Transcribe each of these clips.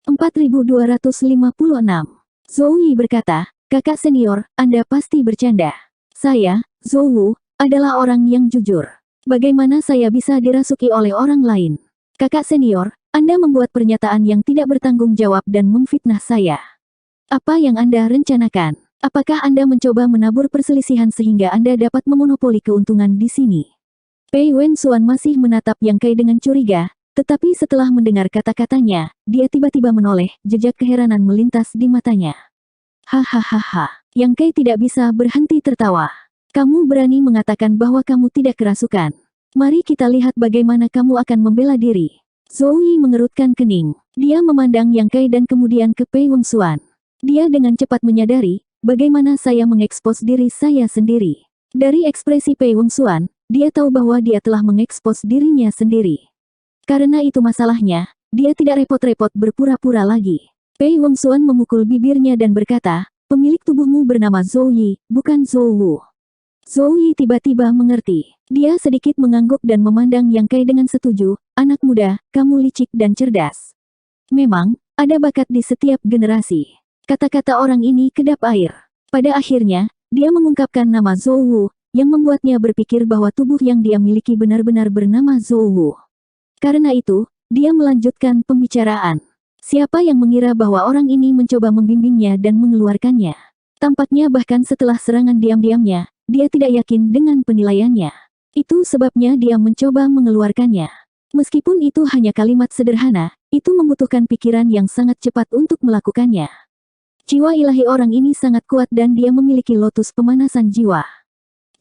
4256. Zhou Yi berkata, kakak senior, Anda pasti bercanda. Saya, Zhou Wu, adalah orang yang jujur. Bagaimana saya bisa dirasuki oleh orang lain? Kakak senior, Anda membuat pernyataan yang tidak bertanggung jawab dan memfitnah saya. Apa yang Anda rencanakan? Apakah Anda mencoba menabur perselisihan sehingga Anda dapat memonopoli keuntungan di sini? Pei Wenxuan masih menatap Yang Kai dengan curiga, tetapi setelah mendengar kata-katanya, dia tiba-tiba menoleh, jejak keheranan melintas di matanya. Hahaha, Yang Kai tidak bisa berhenti tertawa. Kamu berani mengatakan bahwa kamu tidak kerasukan. Mari kita lihat bagaimana kamu akan membela diri. Zhou Yi mengerutkan kening. Dia memandang Yang Kai dan kemudian ke Pei Wenxuan. Dia dengan cepat menyadari, bagaimana saya mengekspos diri saya sendiri. Dari ekspresi Pei Wenxuan, dia tahu bahwa dia telah mengekspos dirinya sendiri. Karena itu masalahnya, dia tidak repot-repot berpura-pura lagi. Pei Wenxuan memukul bibirnya dan berkata, pemilik tubuhmu bernama Zhou Yi, bukan Zhou Wu. Zhou Yi tiba-tiba mengerti. Dia sedikit mengangguk dan memandang Yang Kai dengan setuju, anak muda, kamu licik dan cerdas. Memang, ada bakat di setiap generasi. Kata-kata orang ini kedap air. Pada akhirnya, dia mengungkapkan nama Zhou Wu, yang membuatnya berpikir bahwa tubuh yang dia miliki benar-benar bernama Zhou Wu. Karena itu, dia melanjutkan pembicaraan. Siapa yang mengira bahwa orang ini mencoba membimbingnya dan mengeluarkannya? Tampaknya bahkan setelah serangan diam-diamnya, dia tidak yakin dengan penilaiannya. Itu sebabnya dia mencoba mengeluarkannya. Meskipun itu hanya kalimat sederhana, itu membutuhkan pikiran yang sangat cepat untuk melakukannya. Jiwa ilahi orang ini sangat kuat dan dia memiliki lotus pemanasan jiwa.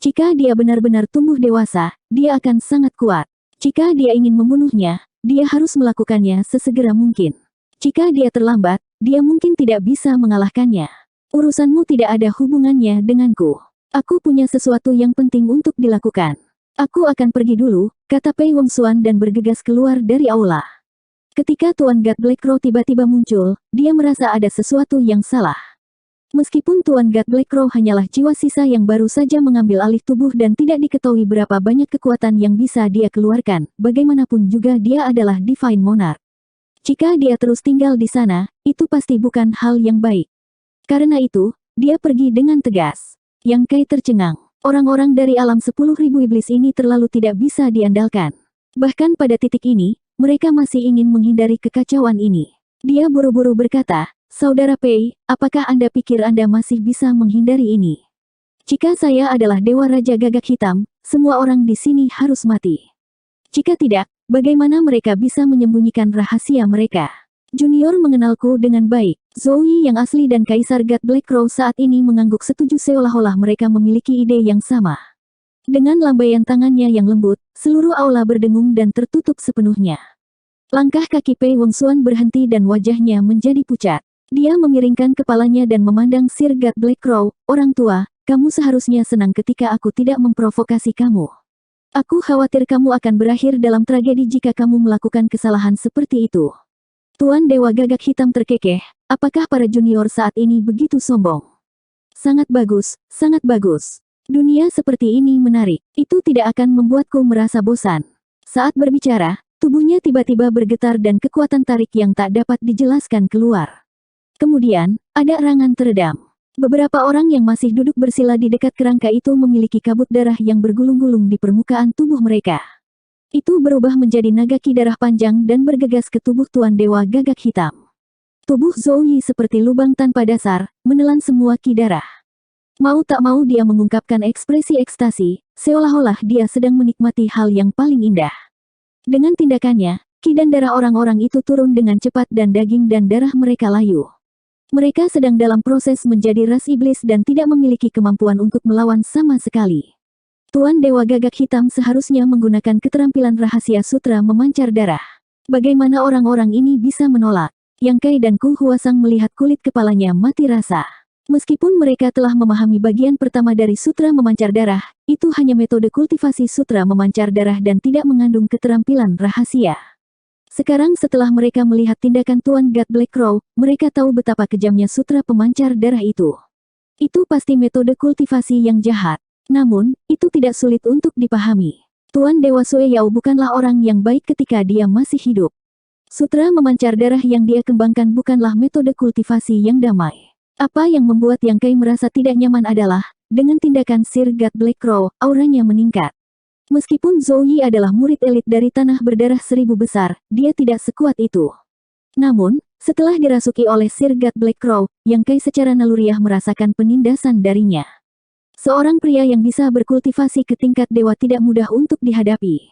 Jika dia benar-benar tumbuh dewasa, dia akan sangat kuat. Jika dia ingin membunuhnya, dia harus melakukannya sesegera mungkin. Jika dia terlambat, dia mungkin tidak bisa mengalahkannya. Urusanmu tidak ada hubungannya denganku. Aku punya sesuatu yang penting untuk dilakukan. Aku akan pergi dulu, kata Pei Wenxuan dan bergegas keluar dari aula. Ketika Tuan God Black Crow tiba-tiba muncul, dia merasa ada sesuatu yang salah. Meskipun Tuan God Black Crow hanyalah jiwa sisa yang baru saja mengambil alih tubuh dan tidak diketahui berapa banyak kekuatan yang bisa dia keluarkan, bagaimanapun juga dia adalah Divine Monarch. Jika dia terus tinggal di sana, itu pasti bukan hal yang baik. Karena itu, dia pergi dengan tegas. Yang Kai tercengang. Orang-orang dari alam 10.000 iblis ini terlalu tidak bisa diandalkan. Bahkan pada titik ini, mereka masih ingin menghindari kekacauan ini. Dia buru-buru berkata, Saudara Pei, apakah Anda pikir Anda masih bisa menghindari ini? Jika saya adalah Dewa Raja Gagak Hitam, semua orang di sini harus mati. Jika tidak, bagaimana mereka bisa menyembunyikan rahasia mereka? Junior mengenalku dengan baik. Zhou Yi yang asli dan Kaisar God Black Crow saat ini mengangguk setuju seolah-olah mereka memiliki ide yang sama. Dengan lambaian tangannya yang lembut, seluruh aula berdengung dan tertutup sepenuhnya. Langkah kaki Pei Wenxuan berhenti dan wajahnya menjadi pucat. Dia memiringkan kepalanya dan memandang Sir God Black Crow, orang tua, kamu seharusnya senang ketika aku tidak memprovokasi kamu. Aku khawatir kamu akan berakhir dalam tragedi jika kamu melakukan kesalahan seperti itu. Tuan Dewa Gagak Hitam terkekeh, apakah para junior saat ini begitu sombong? Sangat bagus, sangat bagus. Dunia seperti ini menarik, itu tidak akan membuatku merasa bosan. Saat berbicara, tubuhnya tiba-tiba bergetar dan kekuatan tarik yang tak dapat dijelaskan keluar. Kemudian, ada erangan teredam. Beberapa orang yang masih duduk bersila di dekat kerangka itu memiliki kabut darah yang bergulung-gulung di permukaan tubuh mereka. Itu berubah menjadi naga ki darah panjang dan bergegas ke tubuh Tuan Dewa Gagak Hitam. Tubuh Zhou Yi seperti lubang tanpa dasar, menelan semua ki darah. Mau tak mau dia mengungkapkan ekspresi ekstasi, seolah-olah dia sedang menikmati hal yang paling indah. Dengan tindakannya, ki dan darah orang-orang itu turun dengan cepat dan daging dan darah mereka layu. Mereka sedang dalam proses menjadi ras iblis dan tidak memiliki kemampuan untuk melawan sama sekali. Tuan Dewa Gagak Hitam seharusnya menggunakan keterampilan rahasia sutra memancar darah. Bagaimana orang-orang ini bisa menolak? Yang Kai dan Ku Huasang melihat kulit kepalanya mati rasa. Meskipun mereka telah memahami bagian pertama dari sutra memancar darah, itu hanya metode kultivasi sutra memancar darah dan tidak mengandung keterampilan rahasia. Sekarang setelah mereka melihat tindakan Tuan God Black Crow, mereka tahu betapa kejamnya sutra pemancar darah itu. Itu pasti metode kultivasi yang jahat. Namun, itu tidak sulit untuk dipahami. Tuan Dewa Sue Yao bukanlah orang yang baik ketika dia masih hidup. Sutra memancar darah yang dia kembangkan bukanlah metode kultivasi yang damai. Apa yang membuat Yang Kai merasa tidak nyaman adalah, dengan tindakan Sir God Black Crow, auranya meningkat. Meskipun Zhou Yi adalah murid elit dari Tanah Berdarah Seribu Besar, dia tidak sekuat itu. Namun, setelah dirasuki oleh Sir God Black Crow, Yang Kai secara naluriah merasakan penindasan darinya. Seorang pria yang bisa berkultivasi ke tingkat dewa tidak mudah untuk dihadapi.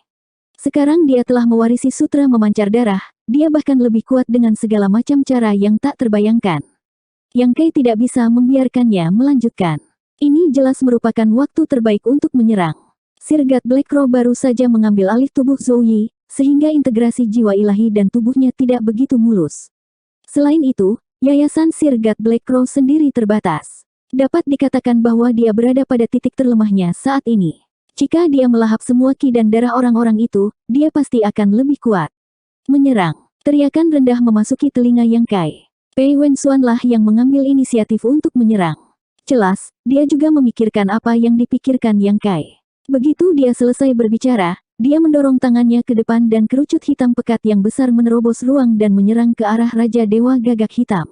Sekarang dia telah mewarisi sutra memancar darah, dia bahkan lebih kuat dengan segala macam cara yang tak terbayangkan. Yang Kai tidak bisa membiarkannya melanjutkan. Ini jelas merupakan waktu terbaik untuk menyerang. Sir God Black Crow baru saja mengambil alih tubuh Zhou Yi, sehingga integrasi jiwa ilahi dan tubuhnya tidak begitu mulus. Selain itu, yayasan Sir God Black Crow sendiri terbatas. Dapat dikatakan bahwa dia berada pada titik terlemahnya saat ini. Jika dia melahap semua ki dan darah orang-orang itu, dia pasti akan lebih kuat. Menyerang. Teriakan rendah memasuki telinga Yang Kai. Pei Wenxuan lah yang mengambil inisiatif untuk menyerang. Jelas, dia juga memikirkan apa yang dipikirkan Yang Kai. Begitu dia selesai berbicara, dia mendorong tangannya ke depan dan kerucut hitam pekat yang besar menerobos ruang dan menyerang ke arah Raja Dewa Gagak Hitam.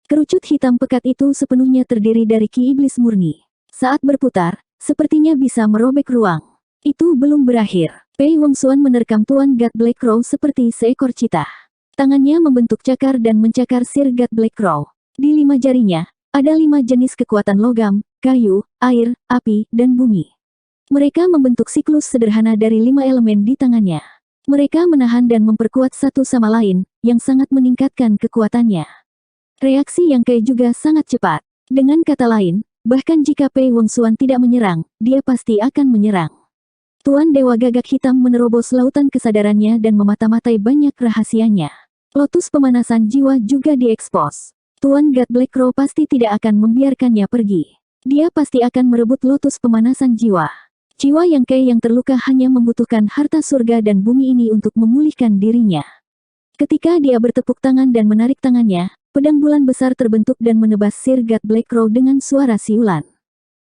Kerucut hitam pekat itu sepenuhnya terdiri dari ki iblis murni. Saat berputar, sepertinya bisa merobek ruang. Itu belum berakhir. Pei Wenxuan menerkam Tuan God Black Crow seperti seekor citah. Tangannya membentuk cakar dan mencakar Sir God Black Crow. Di 5 jarinya, ada 5 jenis kekuatan logam, kayu, air, api, dan bumi. Mereka membentuk siklus sederhana dari 5 elemen di tangannya. Mereka menahan dan memperkuat satu sama lain, yang sangat meningkatkan kekuatannya. Reaksi Yang Kai juga sangat cepat. Dengan kata lain, bahkan jika Pei Wenxuan tidak menyerang, dia pasti akan menyerang. Tuan Dewa Gagak Hitam menerobos lautan kesadarannya dan memata-matai banyak rahasianya. Lotus pemanasan jiwa juga diekspos. Tuan God Black Crow pasti tidak akan membiarkannya pergi. Dia pasti akan merebut lotus pemanasan jiwa. Jiwa Yang Kai yang terluka hanya membutuhkan harta surga dan bumi ini untuk memulihkan dirinya. Ketika dia bertepuk tangan dan menarik tangannya, pedang bulan besar terbentuk dan menebas Sir God Black Crow dengan suara siulan.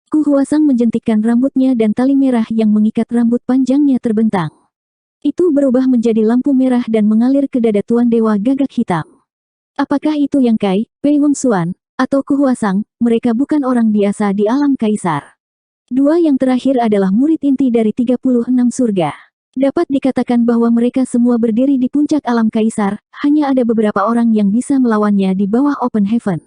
Ku Huasang menjentikkan rambutnya dan tali merah yang mengikat rambut panjangnya terbentang. Itu berubah menjadi lampu merah dan mengalir ke dada Tuan Dewa Gagak Hitam. Apakah itu Yang Kai, Pei Wenxuan, atau Ku Huasang? Mereka bukan orang biasa di alam kaisar. 2 yang terakhir adalah murid inti dari 36 surga. Dapat dikatakan bahwa mereka semua berdiri di puncak alam kaisar, hanya ada beberapa orang yang bisa melawannya di bawah Open Heaven.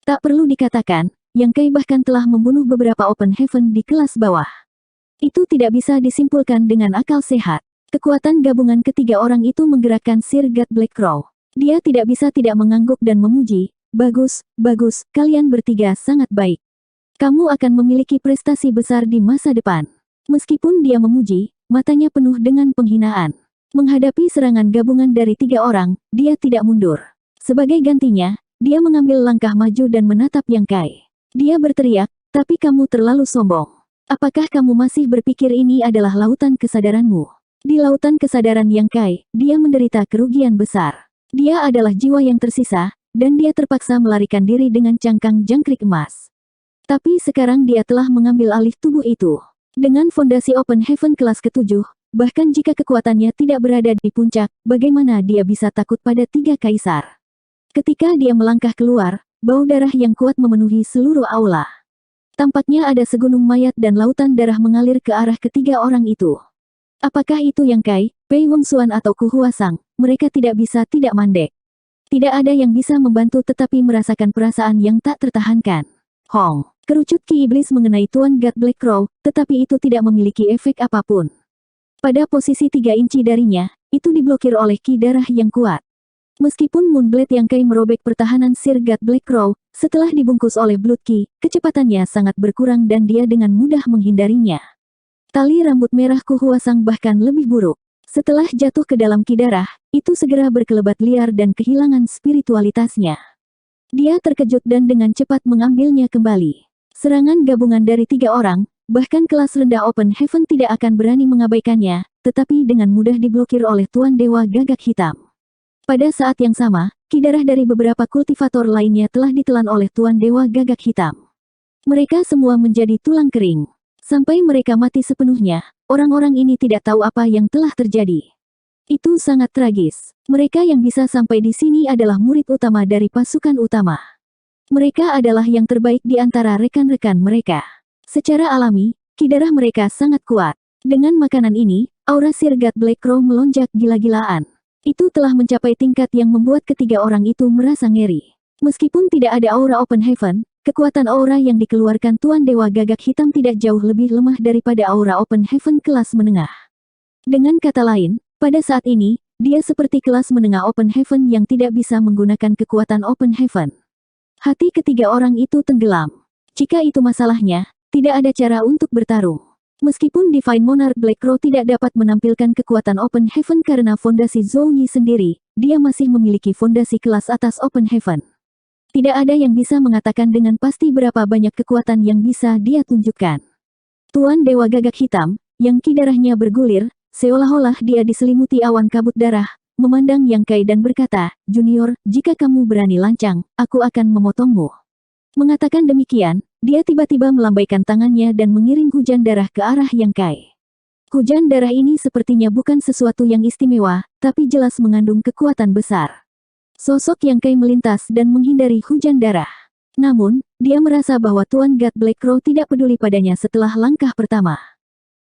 Tak perlu dikatakan, Yang Kai bahkan telah membunuh beberapa Open Heaven di kelas bawah. Itu tidak bisa disimpulkan dengan akal sehat. Kekuatan gabungan ketiga orang itu menggerakkan Sir God Black Crow. Dia tidak bisa tidak mengangguk dan memuji, bagus, bagus, kalian bertiga sangat baik. Kamu akan memiliki prestasi besar di masa depan. Meskipun dia memuji, matanya penuh dengan penghinaan. Menghadapi serangan gabungan dari 3 orang, dia tidak mundur. Sebagai gantinya, dia mengambil langkah maju dan menatap Yang Kai. Dia berteriak, tapi kamu terlalu sombong. Apakah kamu masih berpikir ini adalah lautan kesadaranmu? Di lautan kesadaran Yang Kai, dia menderita kerugian besar. Dia adalah jiwa yang tersisa, dan dia terpaksa melarikan diri dengan cangkang jangkrik emas. Tapi sekarang dia telah mengambil alih tubuh itu. Dengan fondasi Open Heaven kelas ke-7, bahkan jika kekuatannya tidak berada di puncak, bagaimana dia bisa takut pada 3 kaisar? Ketika dia melangkah keluar, bau darah yang kuat memenuhi seluruh aula. Tampaknya ada segunung mayat dan lautan darah mengalir ke arah ketiga orang itu. Apakah itu Yang Kai, Pei Wenxuan atau Ku Huasang? Mereka tidak bisa tidak mandek. Tidak ada yang bisa membantu tetapi merasakan perasaan yang tak tertahankan. Hong. Kerucut ki iblis mengenai Tuan God Black Crow, tetapi itu tidak memiliki efek apapun. Pada posisi 3 inci darinya, itu diblokir oleh ki darah yang kuat. Meskipun Moonblade Yang Kai merobek pertahanan Sir God Black Crow, setelah dibungkus oleh Blood Ki, kecepatannya sangat berkurang dan dia dengan mudah menghindarinya. Tali rambut merah Ku Huasang bahkan lebih buruk. Setelah jatuh ke dalam ki darah, itu segera berkelebat liar dan kehilangan spiritualitasnya. Dia terkejut dan dengan cepat mengambilnya kembali. Serangan gabungan dari 3 orang, bahkan kelas rendah Open Heaven tidak akan berani mengabaikannya, tetapi dengan mudah diblokir oleh Tuan Dewa Gagak Hitam. Pada saat yang sama, ki darah dari beberapa kultivator lainnya telah ditelan oleh Tuan Dewa Gagak Hitam. Mereka semua menjadi tulang kering. Sampai mereka mati sepenuhnya, orang-orang ini tidak tahu apa yang telah terjadi. Itu sangat tragis. Mereka yang bisa sampai di sini adalah murid utama dari pasukan utama. Mereka adalah yang terbaik di antara rekan-rekan mereka. Secara alami, ki darah mereka sangat kuat. Dengan makanan ini, aura Sirgat Blackcrow melonjak gila-gilaan. Itu telah mencapai tingkat yang membuat ketiga orang itu merasa ngeri. Meskipun tidak ada aura Open Heaven, kekuatan aura yang dikeluarkan Tuan Dewa Gagak Hitam tidak jauh lebih lemah daripada aura Open Heaven kelas menengah. Dengan kata lain, pada saat ini, dia seperti kelas menengah Open Heaven yang tidak bisa menggunakan kekuatan Open Heaven. Hati ketiga orang itu tenggelam. Jika itu masalahnya, tidak ada cara untuk bertarung. Meskipun Divine Monarch Blackcrow tidak dapat menampilkan kekuatan Open Heaven karena fondasi Zhou Yi sendiri, dia masih memiliki fondasi kelas atas Open Heaven. Tidak ada yang bisa mengatakan dengan pasti berapa banyak kekuatan yang bisa dia tunjukkan. Tuan Dewa Gagak Hitam, yang ki darahnya bergulir, seolah-olah dia diselimuti awan kabut darah, memandang Yang Kai dan berkata, "Junior, jika kamu berani lancang, aku akan memotongmu." Mengatakan demikian, dia tiba-tiba melambaikan tangannya dan mengiring hujan darah ke arah Yang Kai. Hujan darah ini sepertinya bukan sesuatu yang istimewa, tapi jelas mengandung kekuatan besar. Sosok Yang Kai melintas dan menghindari hujan darah. Namun, dia merasa bahwa Tuan God Blackcrow tidak peduli padanya setelah langkah pertama.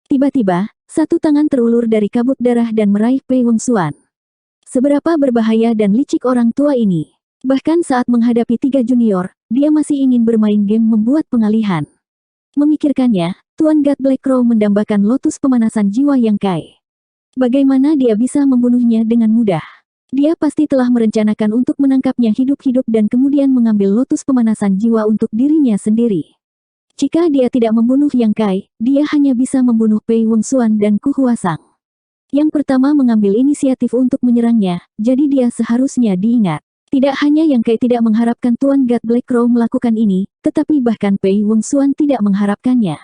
Tiba-tiba, satu tangan terulur dari kabut darah dan meraih Pei Wengsuan. Seberapa berbahaya dan licik orang tua ini. Bahkan saat menghadapi tiga junior, dia masih ingin bermain game membuat pengalihan. Memikirkannya, Tuan God Blackcrow mendambakan lotus pemanasan jiwa Yang Kai. Bagaimana dia bisa membunuhnya dengan mudah? Dia pasti telah merencanakan untuk menangkapnya hidup-hidup dan kemudian mengambil lotus pemanasan jiwa untuk dirinya sendiri. Jika dia tidak membunuh Yang Kai, dia hanya bisa membunuh Pei Wengsuan dan Ku Huasang. Yang pertama mengambil inisiatif untuk menyerangnya, jadi dia seharusnya diingat. Tidak hanya Yang Kai tidak mengharapkan Tuan God Blackcrow melakukan ini, tetapi bahkan Pei Wengsuan tidak mengharapkannya.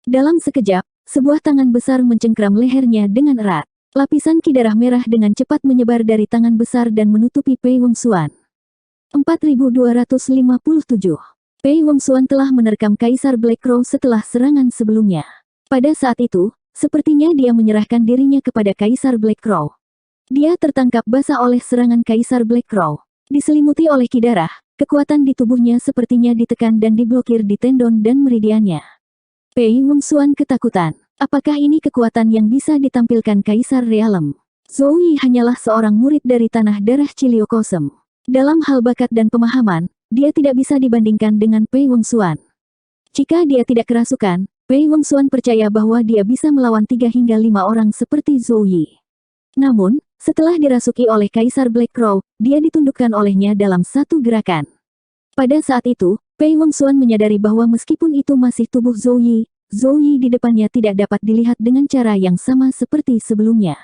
Dalam sekejap, sebuah tangan besar mencengkram lehernya dengan erat. Lapisan ki darah merah dengan cepat menyebar dari tangan besar dan menutupi Pei Wengsuan. 4257. Pei Wengsuan telah menerkam Kaisar Blackcrow setelah serangan sebelumnya. Pada saat itu, sepertinya dia menyerahkan dirinya kepada Kaisar Blackcrow. Dia tertangkap basah oleh serangan Kaisar Blackcrow. Diselimuti oleh ki darah, kekuatan di tubuhnya sepertinya ditekan dan diblokir di tendon dan meridiannya. Pei Wengsuan ketakutan. Apakah ini kekuatan yang bisa ditampilkan Kaisar Realem? Zhou Yi hanyalah seorang murid dari tanah darah Chiliocosm. Dalam hal bakat dan pemahaman, dia tidak bisa dibandingkan dengan Pei Wengsuan. Jika dia tidak kerasukan, Pei Wengsuan percaya bahwa dia bisa melawan 3 hingga 5 orang seperti Zhou Yi. Namun, setelah dirasuki oleh Kaisar Blackcrow, dia ditundukkan olehnya dalam satu gerakan. Pada saat itu, Pei Wengsuan menyadari bahwa meskipun itu masih tubuh Zhou Yi di depannya tidak dapat dilihat dengan cara yang sama seperti sebelumnya.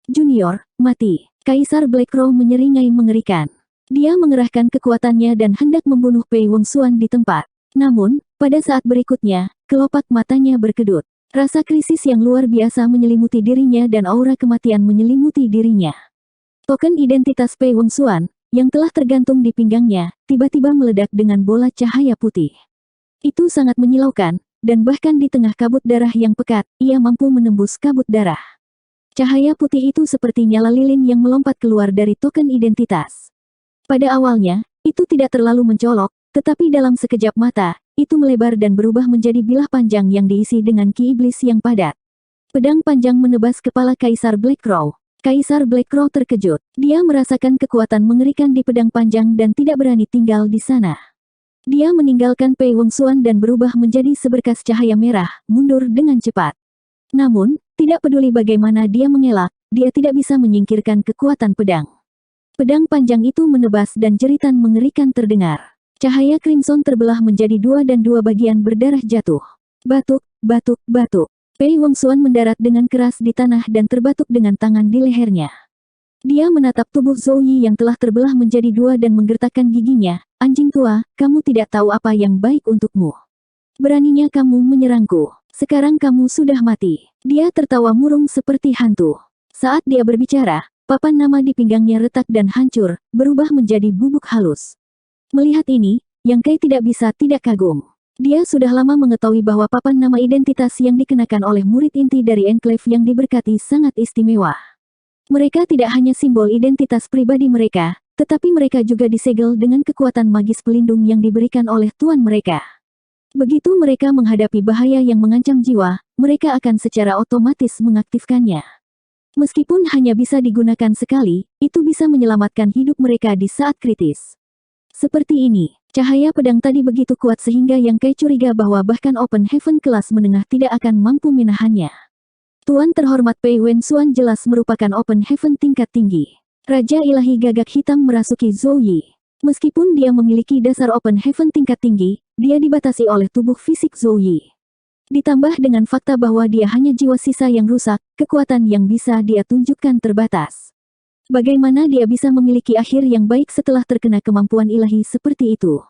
Junior, mati. Kaisar Blackcrow menyeringai mengerikan. Dia mengerahkan kekuatannya dan hendak membunuh Pei Wengsuan di tempat. Namun, pada saat berikutnya, kelopak matanya berkedut. Rasa krisis yang luar biasa menyelimuti dirinya dan aura kematian menyelimuti dirinya. Token identitas Pei Wengsuan, yang telah tergantung di pinggangnya, tiba-tiba meledak dengan bola cahaya putih. Itu sangat menyilaukan, dan bahkan di tengah kabut darah yang pekat, ia mampu menembus kabut darah. Cahaya putih itu seperti nyala lilin yang melompat keluar dari token identitas. Pada awalnya, itu tidak terlalu mencolok, tetapi dalam sekejap mata, itu melebar dan berubah menjadi bilah panjang yang diisi dengan ki iblis yang padat. Pedang panjang menebas kepala Kaisar Blackcrow. Kaisar Blackcrow terkejut. Dia merasakan kekuatan mengerikan di pedang panjang dan tidak berani tinggal di sana. Dia meninggalkan Pei Wengsuan dan berubah menjadi seberkas cahaya merah, mundur dengan cepat. Namun, tidak peduli bagaimana dia mengelak, dia tidak bisa menyingkirkan kekuatan pedang. Pedang panjang itu menebas dan jeritan mengerikan terdengar. Cahaya crimson terbelah menjadi 2 dan 2 bagian berdarah jatuh. Batuk, batuk, batuk. Pei Wengsuan mendarat dengan keras di tanah dan terbatuk dengan tangan di lehernya. Dia menatap tubuh Zhou Yi yang telah terbelah menjadi 2 dan menggertakkan giginya. Anjing tua, kamu tidak tahu apa yang baik untukmu. Beraninya kamu menyerangku. Sekarang kamu sudah mati. Dia tertawa murung seperti hantu. Saat dia berbicara, papan nama di pinggangnya retak dan hancur, berubah menjadi bubuk halus. Melihat ini, Yang Kai tidak bisa tidak kagum. Dia sudah lama mengetahui bahwa papan nama identitas yang dikenakan oleh murid inti dari Enclave yang diberkati sangat istimewa. Mereka tidak hanya simbol identitas pribadi mereka, tetapi mereka juga disegel dengan kekuatan magis pelindung yang diberikan oleh Tuan mereka. Begitu mereka menghadapi bahaya yang mengancam jiwa, mereka akan secara otomatis mengaktifkannya. Meskipun hanya bisa digunakan sekali, itu bisa menyelamatkan hidup mereka di saat kritis. Seperti ini, cahaya pedang tadi begitu kuat sehingga Yang Kai curiga bahwa bahkan Open Heaven kelas menengah tidak akan mampu menahannya. Tuan terhormat Pei Wenxuan jelas merupakan Open Heaven tingkat tinggi. Raja ilahi gagak hitam merasuki Zhou Yi. Meskipun dia memiliki dasar Open Heaven tingkat tinggi, dia dibatasi oleh tubuh fisik Zhou Yi. Ditambah dengan fakta bahwa dia hanya jiwa sisa yang rusak, kekuatan yang bisa dia tunjukkan terbatas. Bagaimana dia bisa memiliki akhir yang baik setelah terkena kemampuan ilahi seperti itu?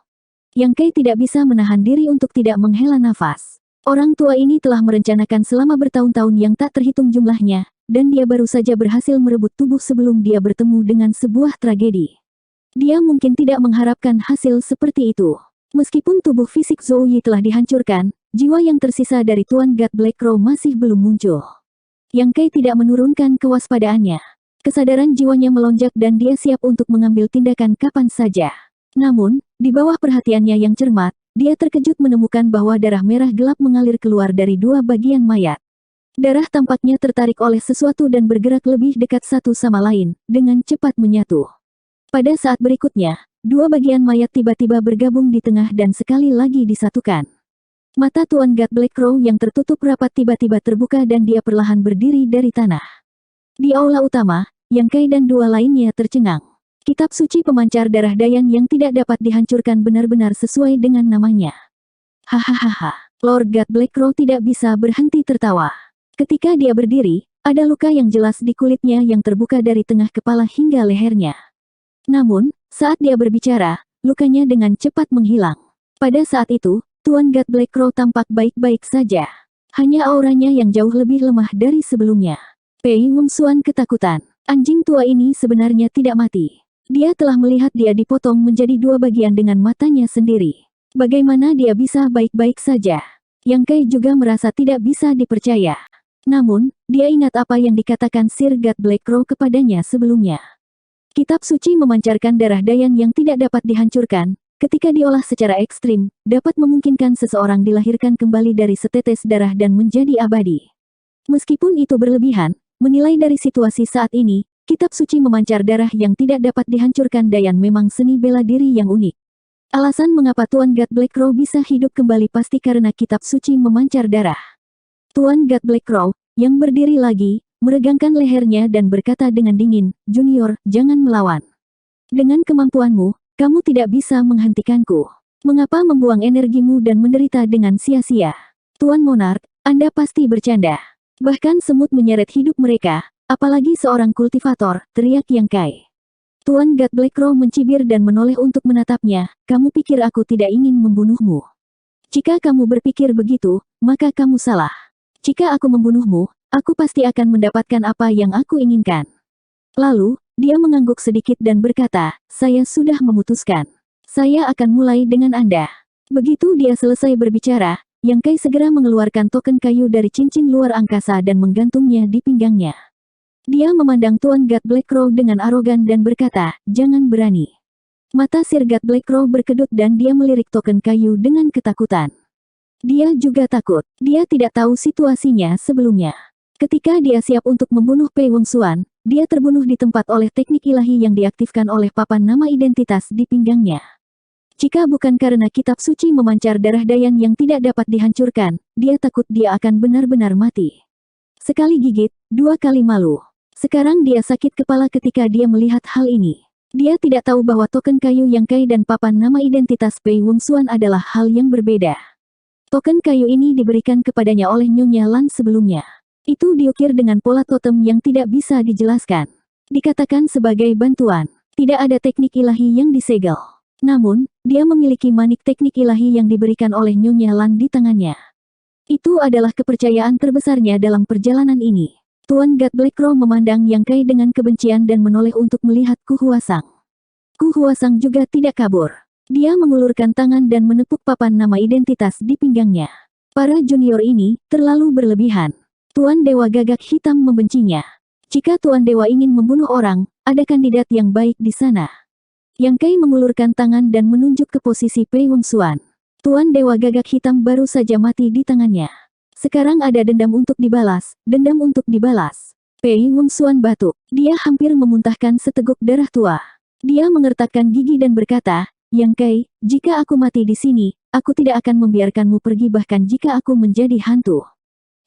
Yang Kai tidak bisa menahan diri untuk tidak menghela nafas. Orang tua ini telah merencanakan selama bertahun-tahun yang tak terhitung jumlahnya, dan dia baru saja berhasil merebut tubuh sebelum dia bertemu dengan sebuah tragedi. Dia mungkin tidak mengharapkan hasil seperti itu. Meskipun tubuh fisik Zhou Yi telah dihancurkan, jiwa yang tersisa dari Tuan God Black Crow masih belum muncul. Yang Kai tidak menurunkan kewaspadaannya. Kesadaran jiwanya melonjak dan dia siap untuk mengambil tindakan kapan saja. Namun, di bawah perhatiannya yang cermat, dia terkejut menemukan bahwa darah merah gelap mengalir keluar dari dua bagian mayat. Darah tampaknya tertarik oleh sesuatu dan bergerak lebih dekat satu sama lain, dengan cepat menyatu. Pada saat berikutnya, dua bagian mayat tiba-tiba bergabung di tengah dan sekali lagi disatukan. Mata Tuan God Black Crow yang tertutup rapat tiba-tiba terbuka dan dia perlahan berdiri dari tanah. Di aula utama, Yang Kai dan dua lainnya tercengang. Kitab suci pemancar darah Dayan yang tidak dapat dihancurkan benar-benar sesuai dengan namanya. Hahaha, Lord God Black Crow tidak bisa berhenti tertawa. Ketika dia berdiri, ada luka yang jelas di kulitnya yang terbuka dari tengah kepala hingga lehernya. Namun, saat dia berbicara, lukanya dengan cepat menghilang. Pada saat itu, Tuan God Black Crow tampak baik-baik saja. Hanya auranya yang jauh lebih lemah dari sebelumnya. Pei Wenxuan ketakutan. Anjing tua ini sebenarnya tidak mati. Dia telah melihat dia dipotong menjadi dua bagian dengan matanya sendiri. Bagaimana dia bisa baik-baik saja? Yang Kai juga merasa tidak bisa dipercaya. Namun, dia ingat apa yang dikatakan Sir God Black Crow kepadanya sebelumnya. Kitab suci memancarkan darah Dayan yang tidak dapat dihancurkan, ketika diolah secara ekstrim, dapat memungkinkan seseorang dilahirkan kembali dari setetes darah dan menjadi abadi. Meskipun itu berlebihan, menilai dari situasi saat ini, kitab suci memancar darah yang tidak dapat dihancurkan Dayan memang seni bela diri yang unik. Alasan mengapa Tuan God Black Crow bisa hidup kembali pasti karena kitab suci memancar darah. Tuan God Black Crow, yang berdiri lagi, meregangkan lehernya dan berkata dengan dingin, "Junior, jangan melawan. Dengan kemampuanmu, kamu tidak bisa menghentikanku. Mengapa membuang energimu dan menderita dengan sia-sia?" Tuan Monarch, Anda pasti bercanda. Bahkan semut menyeret hidup mereka, apalagi seorang kultivator, teriak Yang Kai. Tuan God Black Crow mencibir dan menoleh untuk menatapnya, "Kamu pikir aku tidak ingin membunuhmu? Jika kamu berpikir begitu, maka kamu salah. Jika aku membunuhmu, aku pasti akan mendapatkan apa yang aku inginkan." Lalu, dia mengangguk sedikit dan berkata, "Saya sudah memutuskan. Saya akan mulai dengan Anda." Begitu dia selesai berbicara, Yang Kai segera mengeluarkan token kayu dari cincin luar angkasa dan menggantungnya di pinggangnya. Dia memandang Tuan God Black Crow dengan arogan dan berkata, "Jangan berani." Mata Sir God Black Crow berkedut dan dia melirik token kayu dengan ketakutan. Dia juga takut. Dia tidak tahu situasinya sebelumnya. Ketika dia siap untuk membunuh Pei Wenxuan, dia terbunuh di tempat oleh teknik ilahi yang diaktifkan oleh papan nama identitas di pinggangnya. Jika bukan karena kitab suci memancar darah Dayan yang tidak dapat dihancurkan, dia takut dia akan benar-benar mati. Sekali gigit, dua kali malu. Sekarang dia sakit kepala ketika dia melihat hal ini. Dia tidak tahu bahwa token kayu Yang Kai dan papan nama identitas Pei Wenxuan adalah hal yang berbeda. Token kayu ini diberikan kepadanya oleh Nyonya Lan sebelumnya. Itu diukir dengan pola totem yang tidak bisa dijelaskan. Dikatakan sebagai bantuan. Tidak ada teknik ilahi yang disegel. Namun, dia memiliki manik teknik ilahi yang diberikan oleh Nyonya Lan di tangannya. Itu adalah kepercayaan terbesarnya dalam perjalanan ini. Tuan God Black Crow memandang Yang Kai dengan kebencian dan menoleh untuk melihat Ku Huasang. Ku Huasang juga tidak kabur. Dia mengulurkan tangan dan menepuk papan nama identitas di pinggangnya. Para junior ini terlalu berlebihan. Tuan Dewa Gagak Hitam membencinya. Jika Tuan Dewa ingin membunuh orang, ada kandidat yang baik di sana. Yang Kai mengulurkan tangan dan menunjuk ke posisi Pei Wongxuan. Tuan Dewa Gagak Hitam baru saja mati di tangannya. Sekarang ada dendam untuk dibalas, dendam untuk dibalas. Pei Wongxuan batuk. Dia hampir memuntahkan seteguk darah tua. Dia mengertakkan gigi dan berkata, Yang Kai, jika aku mati di sini, aku tidak akan membiarkanmu pergi bahkan jika aku menjadi hantu.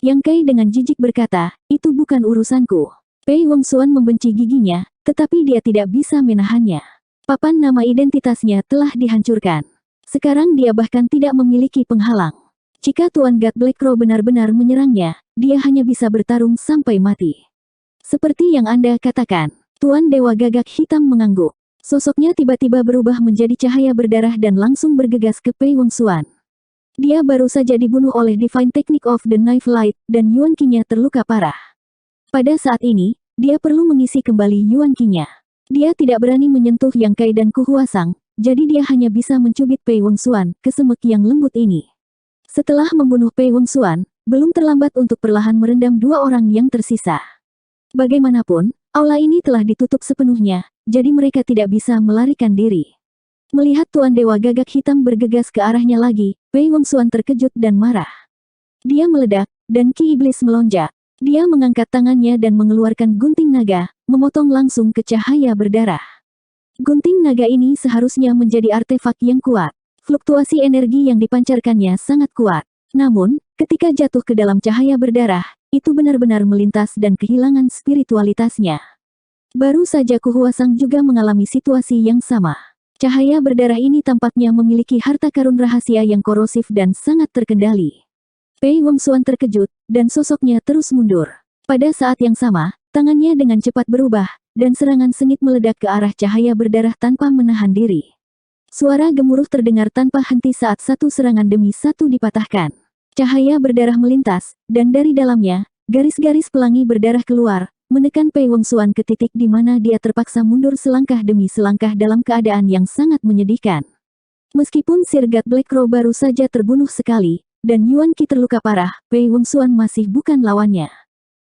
Yang Kai dengan jijik berkata, itu bukan urusanku. Pei Wongxuan membenci giginya, tetapi dia tidak bisa menahannya. Papan nama identitasnya telah dihancurkan. Sekarang dia bahkan tidak memiliki penghalang. Jika Tuan God Black Crow benar-benar menyerangnya, dia hanya bisa bertarung sampai mati. Seperti yang Anda katakan, Tuan Dewa Gagak Hitam mengangguk. Sosoknya tiba-tiba berubah menjadi cahaya berdarah dan langsung bergegas ke Pei Wongxuan. Dia baru saja dibunuh oleh Divine Technique of the Knife Light, dan Yuan Qi-nya terluka parah. Pada saat ini, dia perlu mengisi kembali Yuan Qi-nya. Dia tidak berani menyentuh Yang Kai dan Ku Huasang, jadi dia hanya bisa mencubit Pei Wongxuan ke semek yang lembut ini. Setelah membunuh Pei Wongxuan, belum terlambat untuk perlahan merendam dua orang yang tersisa. Bagaimanapun, aula ini telah ditutup sepenuhnya, jadi mereka tidak bisa melarikan diri. Melihat Tuan Dewa Gagak Hitam bergegas ke arahnya lagi, Pei Wongxuan terkejut dan marah. Dia meledak, dan Ki Iblis melonjak. Dia mengangkat tangannya dan mengeluarkan gunting naga, memotong langsung ke cahaya berdarah. Gunting naga ini seharusnya menjadi artefak yang kuat. Fluktuasi energi yang dipancarkannya sangat kuat. Namun, ketika jatuh ke dalam cahaya berdarah, itu benar-benar melintas dan kehilangan spiritualitasnya. Baru saja Ku Huasang juga mengalami situasi yang sama. Cahaya berdarah ini tampaknya memiliki harta karun rahasia yang korosif dan sangat terkendali. Pei Wongxuan terkejut, dan sosoknya terus mundur. Pada saat yang sama, tangannya dengan cepat berubah, dan serangan sengit meledak ke arah cahaya berdarah tanpa menahan diri. Suara gemuruh terdengar tanpa henti saat satu serangan demi satu dipatahkan. Cahaya berdarah melintas, dan dari dalamnya, garis-garis pelangi berdarah keluar, menekan Pei Wongxuan ke titik di mana dia terpaksa mundur selangkah demi selangkah dalam keadaan yang sangat menyedihkan. Meskipun Sir God Black Crow baru saja terbunuh sekali, dan Yuan Qi terluka parah, Pei Wongxuan masih bukan lawannya.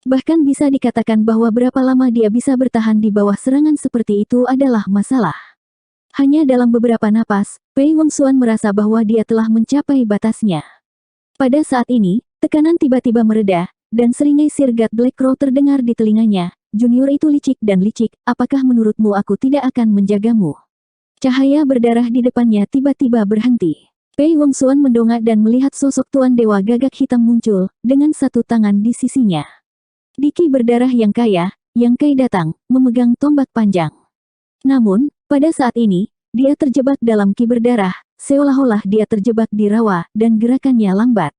Bahkan bisa dikatakan bahwa berapa lama dia bisa bertahan di bawah serangan seperti itu adalah masalah. Hanya dalam beberapa napas, Pei Wongxuan merasa bahwa dia telah mencapai batasnya. Pada saat ini, tekanan tiba-tiba mereda, dan seringai Sir God Black Crow terdengar di telinganya. Junior itu licik dan licik, apakah menurutmu aku tidak akan menjagamu? Cahaya berdarah di depannya tiba-tiba berhenti. Pei Wongxuan mendongak dan melihat sosok Tuan Dewa Gagak Hitam muncul, dengan satu tangan di sisinya. Di Ki berdarah yang kaya, Yang Kai datang, memegang tombak panjang. Namun, pada saat ini, dia terjebak dalam Ki berdarah, seolah-olah dia terjebak di rawa, dan gerakannya lambat.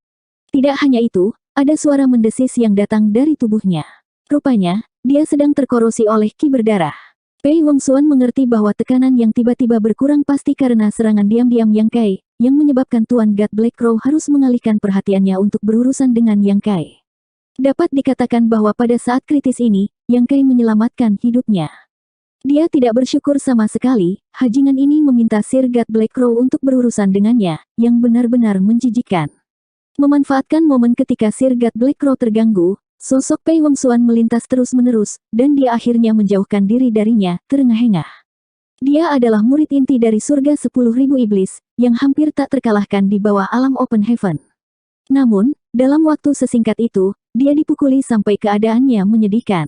Tidak hanya itu, ada suara mendesis yang datang dari tubuhnya. Rupanya, dia sedang terkorosi oleh Ki berdarah. Pei Wongxuan mengerti bahwa tekanan yang tiba-tiba berkurang pasti karena serangan diam-diam Yang Kai, yang menyebabkan Tuan God Black Crow harus mengalihkan perhatiannya untuk berurusan dengan Yang Kai. Dapat dikatakan bahwa pada saat kritis ini, Yang Kai menyelamatkan hidupnya. Dia tidak bersyukur sama sekali, hajingan ini meminta Sir God Black Crow untuk berurusan dengannya, yang benar-benar menjijikkan. Memanfaatkan momen ketika Sir God Black Crow terganggu, sosok Pei Wongxuan melintas terus-menerus, dan dia akhirnya menjauhkan diri darinya, terengah-engah. Dia adalah murid inti dari surga 10.000 iblis, yang hampir tak terkalahkan di bawah alam Open Heaven. Namun, dalam waktu sesingkat itu, dia dipukuli sampai keadaannya menyedihkan.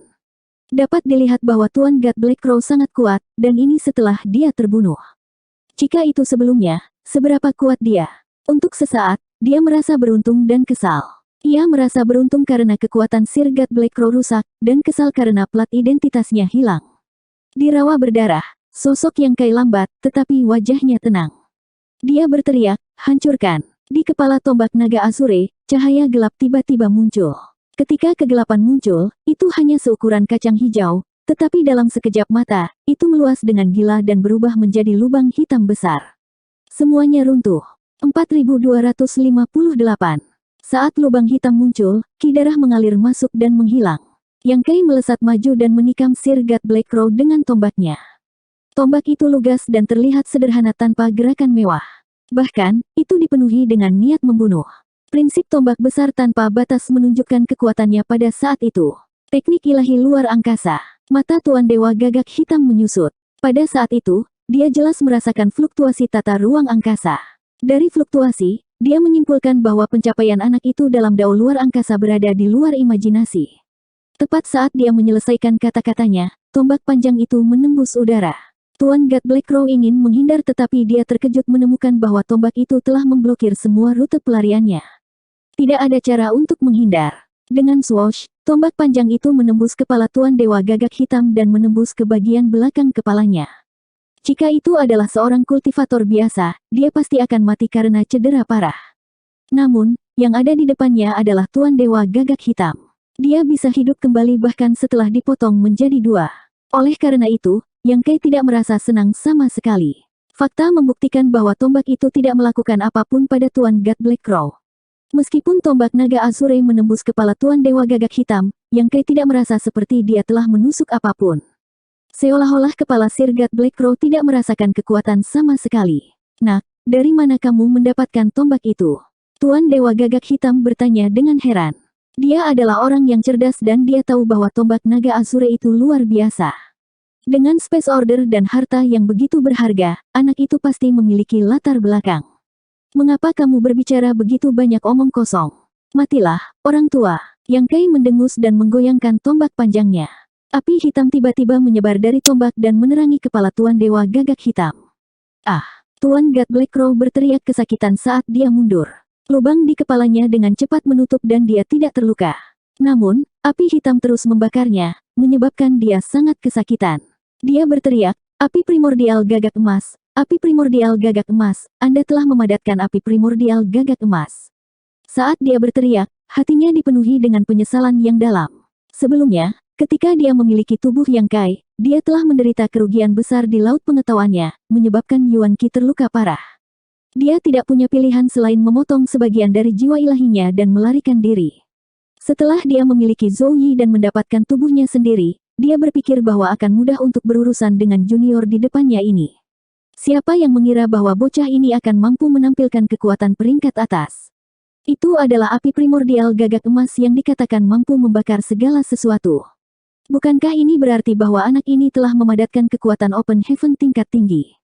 Dapat dilihat bahwa Tuan God Black Crow sangat kuat, dan ini setelah dia terbunuh. Jika itu sebelumnya, seberapa kuat dia? Untuk sesaat, dia merasa beruntung dan kesal. Ia merasa beruntung karena kekuatan Sir God Black Crow rusak, dan kesal karena plat identitasnya hilang. Di rawa berdarah, sosok Yang Kai lambat, tetapi wajahnya tenang. Dia berteriak, hancurkan. Di kepala tombak naga Azure, cahaya gelap tiba-tiba muncul. Ketika kegelapan muncul, itu hanya seukuran kacang hijau, tetapi dalam sekejap mata, itu meluas dengan gila dan berubah menjadi lubang hitam besar. Semuanya runtuh. 4258. Saat lubang hitam muncul, ki darah mengalir masuk dan menghilang. Yang Kai melesat maju dan menikam Sir God Black Crow dengan tombaknya. Tombak itu lugas dan terlihat sederhana tanpa gerakan mewah. Bahkan, itu dipenuhi dengan niat membunuh. Prinsip tombak besar tanpa batas menunjukkan kekuatannya pada saat itu. Teknik ilahi luar angkasa. Mata Tuan Dewa Gagak Hitam menyusut. Pada saat itu, dia jelas merasakan fluktuasi tata ruang angkasa. Dari fluktuasi, dia menyimpulkan bahwa pencapaian anak itu dalam dao luar angkasa berada di luar imajinasi. Tepat saat dia menyelesaikan kata-katanya, tombak panjang itu menembus udara. Tuan God Black Crow ingin menghindar tetapi dia terkejut menemukan bahwa tombak itu telah memblokir semua rute pelariannya. Tidak ada cara untuk menghindar. Dengan swoosh, tombak panjang itu menembus kepala Tuan Dewa Gagak Hitam dan menembus ke bagian belakang kepalanya. Jika itu adalah seorang kultivator biasa, dia pasti akan mati karena cedera parah. Namun, yang ada di depannya adalah Tuan Dewa Gagak Hitam. Dia bisa hidup kembali bahkan setelah dipotong menjadi dua. Oleh karena itu, Yang Kai tidak merasa senang sama sekali. Fakta membuktikan bahwa tombak itu tidak melakukan apapun pada Tuan God Black Crow. Meskipun tombak naga Azure menembus kepala Tuan Dewa Gagak Hitam, Yang Kai tidak merasa seperti dia telah menusuk apapun. Seolah-olah kepala Sir God Black Crow tidak merasakan kekuatan sama sekali. Nak, dari mana kamu mendapatkan tombak itu? Tuan Dewa Gagak Hitam bertanya dengan heran. Dia adalah orang yang cerdas dan dia tahu bahwa tombak naga Azure itu luar biasa. Dengan Space Order dan harta yang begitu berharga, anak itu pasti memiliki latar belakang. Mengapa kamu berbicara begitu banyak omong kosong? Matilah, orang tua. Yang Kai mendengus dan menggoyangkan tombak panjangnya. Api hitam tiba-tiba menyebar dari tombak dan menerangi kepala Tuan Dewa Gagak Hitam. Ah! Tuan God Black Crow berteriak kesakitan saat dia mundur. Lubang di kepalanya dengan cepat menutup dan dia tidak terluka. Namun, api hitam terus membakarnya, menyebabkan dia sangat kesakitan. Dia berteriak, api primordial gagak emas. Api primordial gagak emas, Anda telah memadatkan api primordial gagak emas. Saat dia berteriak, hatinya dipenuhi dengan penyesalan yang dalam. Sebelumnya, ketika dia memiliki tubuh Yang Kai, dia telah menderita kerugian besar di laut pengetahuannya, menyebabkan Yuan Qi terluka parah. Dia tidak punya pilihan selain memotong sebagian dari jiwa ilahinya dan melarikan diri. Setelah dia memiliki Zhou Yi dan mendapatkan tubuhnya sendiri, dia berpikir bahwa akan mudah untuk berurusan dengan junior di depannya ini. Siapa yang mengira bahwa bocah ini akan mampu menampilkan kekuatan peringkat atas? Itu adalah api primordial gagak emas yang dikatakan mampu membakar segala sesuatu. Bukankah ini berarti bahwa anak ini telah memadatkan kekuatan Open Heaven tingkat tinggi?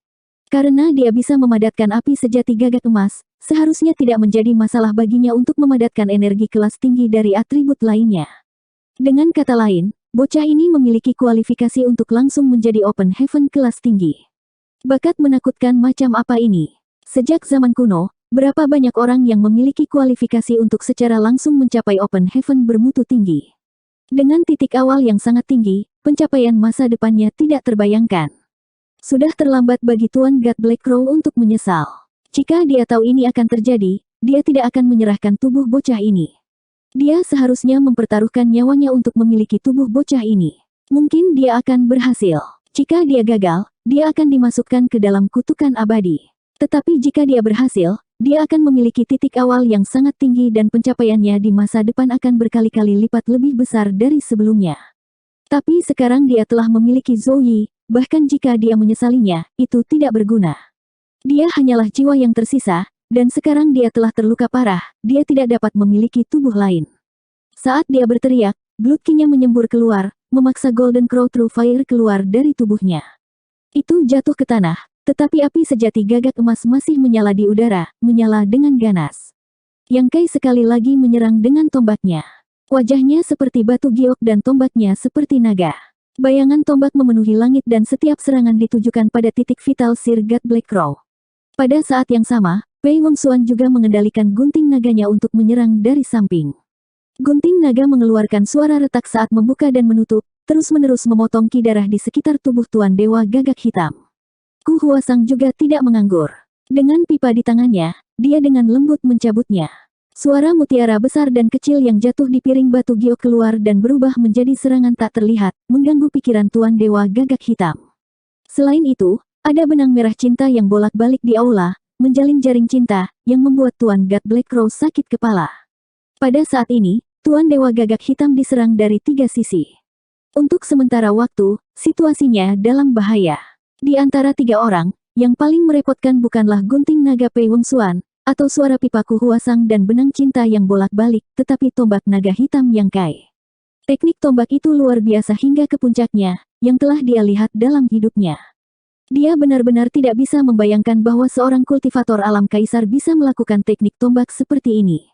Karena dia bisa memadatkan api sejati gagak emas, seharusnya tidak menjadi masalah baginya untuk memadatkan energi kelas tinggi dari atribut lainnya. Dengan kata lain, bocah ini memiliki kualifikasi untuk langsung menjadi Open Heaven kelas tinggi. Bakat menakutkan macam apa ini? Sejak zaman kuno, berapa banyak orang yang memiliki kualifikasi untuk secara langsung mencapai Open Heaven bermutu tinggi? Dengan titik awal yang sangat tinggi, pencapaian masa depannya tidak terbayangkan. Sudah terlambat bagi Tuan God Black Crow untuk menyesal. Jika dia tahu ini akan terjadi, dia tidak akan menyerahkan tubuh bocah ini. Dia seharusnya mempertaruhkan nyawanya untuk memiliki tubuh bocah ini. Mungkin dia akan berhasil. Jika dia gagal, dia akan dimasukkan ke dalam kutukan abadi. Tetapi jika dia berhasil, dia akan memiliki titik awal yang sangat tinggi dan pencapaiannya di masa depan akan berkali-kali lipat lebih besar dari sebelumnya. Tapi sekarang dia telah memiliki Zhou Yi, bahkan jika dia menyesalinya, itu tidak berguna. Dia hanyalah jiwa yang tersisa, dan sekarang dia telah terluka parah, dia tidak dapat memiliki tubuh lain. Saat dia berteriak, Blood King-nya menyembur keluar, memaksa Golden Crow True Fire keluar dari tubuhnya. Itu jatuh ke tanah, tetapi api sejati gagak emas masih menyala di udara, menyala dengan ganas. Yang Kai sekali lagi menyerang dengan tombaknya. Wajahnya seperti batu giok dan tombaknya seperti naga. Bayangan tombak memenuhi langit dan setiap serangan ditujukan pada titik vital Sir God Black Crow. Pada saat yang sama, Pei Wongxuan juga mengendalikan gunting naganya untuk menyerang dari samping. Gunting naga mengeluarkan suara retak saat membuka dan menutup, terus-menerus memotong ki darah di sekitar tubuh Tuan Dewa Gagak Hitam. Ku Huasang juga tidak menganggur. Dengan pipa di tangannya, dia dengan lembut mencabutnya. Suara mutiara besar dan kecil yang jatuh di piring batu giok keluar dan berubah menjadi serangan tak terlihat, mengganggu pikiran Tuan Dewa Gagak Hitam. Selain itu, ada benang merah cinta yang bolak-balik di aula, menjalin jaring cinta, yang membuat Tuan God Black Crow sakit kepala. Pada saat ini, Tuan Dewa Gagak Hitam diserang dari 3 sisi. Untuk sementara waktu, situasinya dalam bahaya. Di antara 3 orang, yang paling merepotkan bukanlah gunting naga Pei Wongxuan, atau suara pipa Ku Huasang dan benang cinta yang bolak-balik, tetapi tombak naga hitam Yang Kai. Teknik tombak itu luar biasa hingga ke puncaknya, yang telah dia lihat dalam hidupnya. Dia benar-benar tidak bisa membayangkan bahwa seorang kultivator alam kaisar bisa melakukan teknik tombak seperti ini.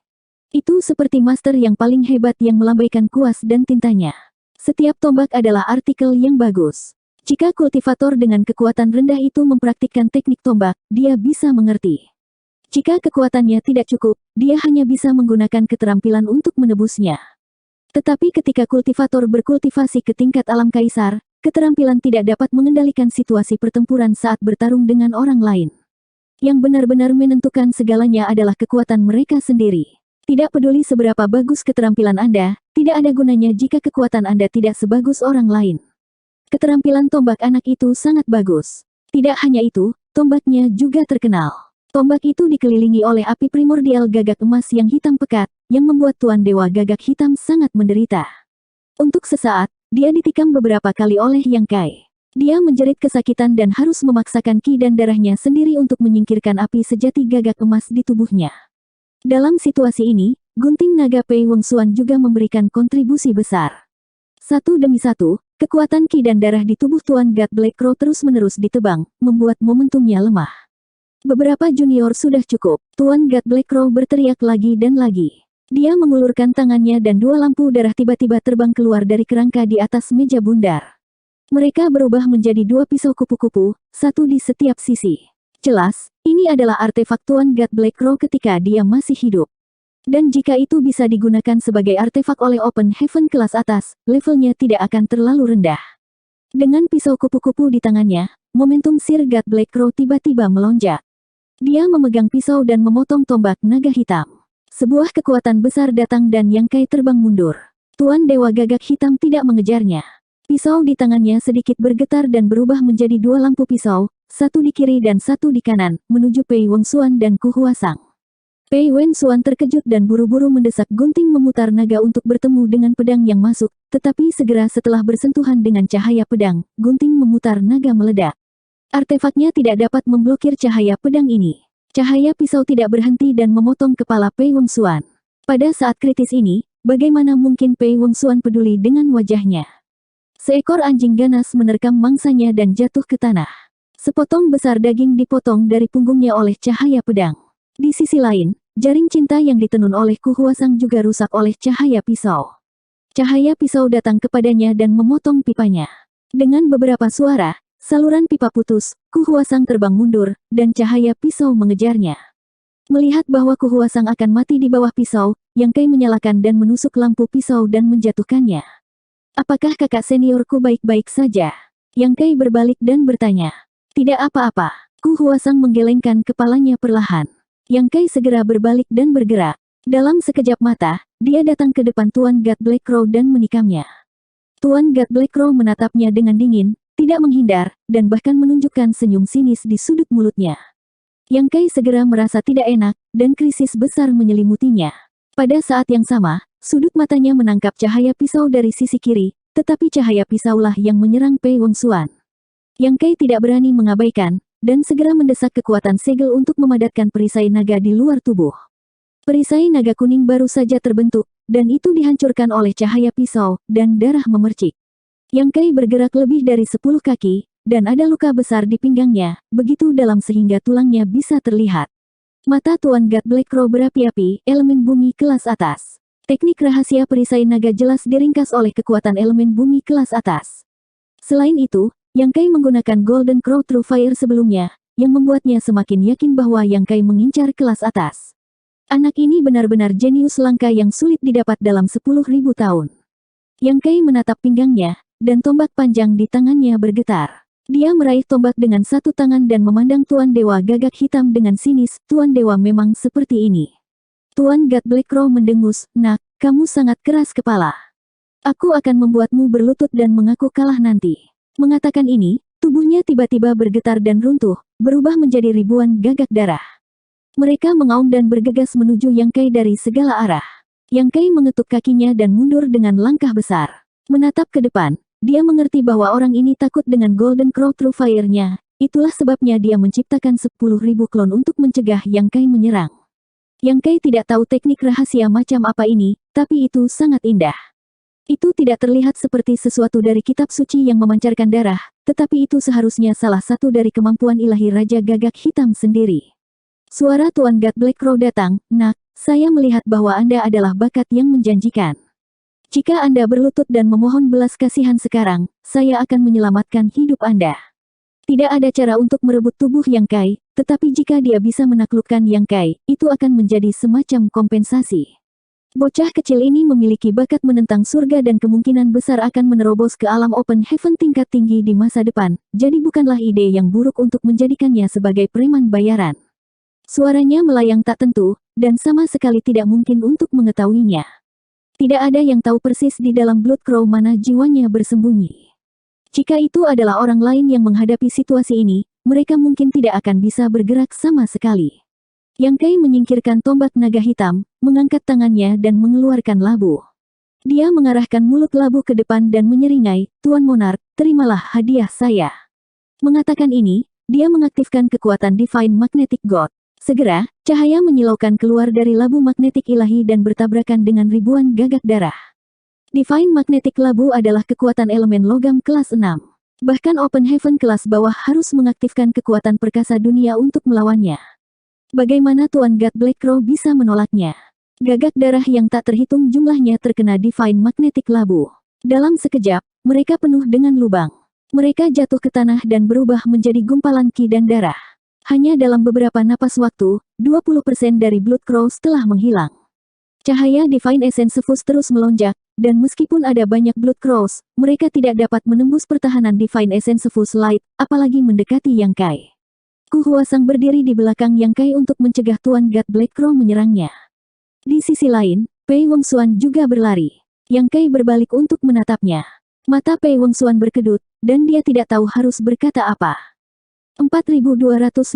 Itu seperti master yang paling hebat yang melambaikan kuas dan tintanya. Setiap tombak adalah artikel yang bagus. Jika kultivator dengan kekuatan rendah itu mempraktikkan teknik tombak, dia bisa mengerti. Jika kekuatannya tidak cukup, dia hanya bisa menggunakan keterampilan untuk menebusnya. Tetapi ketika kultivator berkultivasi ke tingkat alam kaisar, keterampilan tidak dapat mengendalikan situasi pertempuran saat bertarung dengan orang lain. Yang benar-benar menentukan segalanya adalah kekuatan mereka sendiri. Tidak peduli seberapa bagus keterampilan Anda, tidak ada gunanya jika kekuatan Anda tidak sebagus orang lain. Keterampilan tombak anak itu sangat bagus. Tidak hanya itu, tombaknya juga terkenal. Tombak itu dikelilingi oleh api primordial gagak emas yang hitam pekat, yang membuat Tuan Dewa Gagak Hitam sangat menderita. Untuk sesaat, dia ditikam beberapa kali oleh Yang Kai. Dia menjerit kesakitan dan harus memaksakan ki dan darahnya sendiri untuk menyingkirkan api sejati gagak emas di tubuhnya. Dalam situasi ini, gunting naga Pei Wengsuan juga memberikan kontribusi besar. Satu demi satu, kekuatan ki dan darah di tubuh Tuan God Black Crow terus-menerus ditebang, membuat momentumnya lemah. Beberapa junior sudah cukup, Tuan God Black Crow berteriak lagi dan lagi. Dia mengulurkan tangannya dan dua lampu darah tiba-tiba terbang keluar dari kerangka di atas meja bundar. Mereka berubah menjadi dua pisau kupu-kupu, satu di setiap sisi. Jelas, ini adalah artefak Tuan God Black Crow ketika dia masih hidup. Dan jika itu bisa digunakan sebagai artefak oleh Open Heaven kelas atas, levelnya tidak akan terlalu rendah. Dengan pisau kupu-kupu di tangannya, momentum Sir God Black Crow tiba-tiba melonjak. Dia memegang pisau dan memotong tombak naga hitam. Sebuah kekuatan besar datang dan Yang Kai terbang mundur. Tuan Dewa Gagak Hitam tidak mengejarnya. Pisau di tangannya sedikit bergetar dan berubah menjadi dua lampu pisau, satu di kiri dan satu di kanan, menuju Pei Wengsuan dan Ku Huasang. Pei Wengsuan terkejut dan buru-buru mendesak gunting memutar naga untuk bertemu dengan pedang yang masuk, tetapi segera setelah bersentuhan dengan cahaya pedang, gunting memutar naga meledak. Artefaknya tidak dapat memblokir cahaya pedang ini. Cahaya pisau tidak berhenti dan memotong kepala Pei Wengsuan. Pada saat kritis ini, bagaimana mungkin Pei Wengsuan peduli dengan wajahnya? Seekor anjing ganas menerkam mangsanya dan jatuh ke tanah. Sepotong besar daging dipotong dari punggungnya oleh cahaya pedang. Di sisi lain, jaring cinta yang ditenun oleh Ku Huasang juga rusak oleh cahaya pisau. Cahaya pisau datang kepadanya dan memotong pipanya. Dengan beberapa suara, saluran pipa putus, Ku Huasang terbang mundur, dan cahaya pisau mengejarnya. Melihat bahwa Ku Huasang akan mati di bawah pisau, Yang Kai menyalakan dan menusuk lampu pisau dan menjatuhkannya. Apakah kakak seniorku baik-baik saja? Yang Kai berbalik dan bertanya. Tidak apa-apa. Ku Huasang menggelengkan kepalanya perlahan. Yang Kai segera berbalik dan bergerak. Dalam sekejap mata, dia datang ke depan Tuan God Black Crow dan menikamnya. Tuan God Black Crow menatapnya dengan dingin, tidak menghindar, dan bahkan menunjukkan senyum sinis di sudut mulutnya. Yang Kai segera merasa tidak enak, dan krisis besar menyelimutinya. Pada saat yang sama, sudut matanya menangkap cahaya pisau dari sisi kiri, tetapi cahaya pisaulah yang menyerang Pei Wengsuan. Yang Kai tidak berani mengabaikan, dan segera mendesak kekuatan segel untuk memadatkan perisai naga di luar tubuh. Perisai naga kuning baru saja terbentuk, dan itu dihancurkan oleh cahaya pisau, dan darah memercik. Yang Kai bergerak lebih dari 10 kaki, dan ada luka besar di pinggangnya, begitu dalam sehingga tulangnya bisa terlihat. Mata Tuan God Black Crow berapi-api, elemen bumi kelas atas. Teknik rahasia perisai naga jelas diringkas oleh kekuatan elemen bumi kelas atas. Selain itu, Yang Kai menggunakan Golden Crow True Fire sebelumnya, yang membuatnya semakin yakin bahwa Yang Kai mengincar kelas atas. Anak ini benar-benar jenius langka yang sulit didapat dalam 10.000 tahun. Yang Kai menatap pinggangnya, dan tombak panjang di tangannya bergetar. Dia meraih tombak dengan satu tangan dan memandang Tuan Dewa Gagak Hitam dengan sinis. Tuan Dewa memang seperti ini. Tuan God Black Crow mendengus, "Nak, kamu sangat keras kepala. Aku akan membuatmu berlutut dan mengaku kalah nanti." Mengatakan ini, tubuhnya tiba-tiba bergetar dan runtuh, berubah menjadi ribuan gagak darah. Mereka mengaum dan bergegas menuju Yang Kai dari segala arah. Yang Kai mengetuk kakinya dan mundur dengan langkah besar. Menatap ke depan, dia mengerti bahwa orang ini takut dengan Golden Crow True Fire-nya. Itulah sebabnya dia menciptakan 10.000 klon untuk mencegah Yang Kai menyerang. Yang Kai tidak tahu teknik rahasia macam apa ini, tapi itu sangat indah. Itu tidak terlihat seperti sesuatu dari kitab suci yang memancarkan darah, tetapi itu seharusnya salah satu dari kemampuan ilahi Raja Gagak Hitam sendiri. Suara Tuan God Black Crow datang, "Nak, saya melihat bahwa Anda adalah bakat yang menjanjikan. Jika Anda berlutut dan memohon belas kasihan sekarang, saya akan menyelamatkan hidup Anda. Tidak ada cara untuk merebut tubuh Yang Kai, tetapi jika dia bisa menaklukkan Yang Kai, itu akan menjadi semacam kompensasi." Bocah kecil ini memiliki bakat menentang surga dan kemungkinan besar akan menerobos ke alam open heaven tingkat tinggi di masa depan, jadi bukanlah ide yang buruk untuk menjadikannya sebagai preman bayaran. Suaranya melayang tak tentu, dan sama sekali tidak mungkin untuk mengetahuinya. Tidak ada yang tahu persis di dalam Blood Crow mana jiwanya bersembunyi. Jika itu adalah orang lain yang menghadapi situasi ini, mereka mungkin tidak akan bisa bergerak sama sekali. Yang Kai menyingkirkan tombak naga hitam, mengangkat tangannya dan mengeluarkan labu. Dia mengarahkan mulut labu ke depan dan menyeringai, "Tuan Monark, terimalah hadiah saya." Mengatakan ini, dia mengaktifkan kekuatan Divine Magnetic God. Segera, cahaya menyilaukan keluar dari labu magnetik ilahi dan bertabrakan dengan ribuan gagak darah. Divine Magnetic Labu adalah kekuatan elemen logam kelas 6. Bahkan Open Heaven kelas bawah harus mengaktifkan kekuatan perkasa dunia untuk melawannya. Bagaimana Tuan God Black Crow bisa menolaknya? Gagak darah yang tak terhitung jumlahnya terkena Divine Magnetic Labu. Dalam sekejap, mereka penuh dengan lubang. Mereka jatuh ke tanah dan berubah menjadi gumpalan ki dan darah. Hanya dalam beberapa napas waktu, 20% dari Blood Crows telah menghilang. Cahaya Divine Essence Fuse terus melonjak, dan meskipun ada banyak Blood Crows, mereka tidak dapat menembus pertahanan Divine Essence Fuse Light, apalagi mendekati Yang Kai. Ku Huasang berdiri di belakang Yang Kai untuk mencegah Tuan God Black Crow menyerangnya. Di sisi lain, Pei Wongsuan juga berlari. Yang Kai berbalik untuk menatapnya. Mata Pei Wongsuan berkedut, dan dia tidak tahu harus berkata apa. 4259.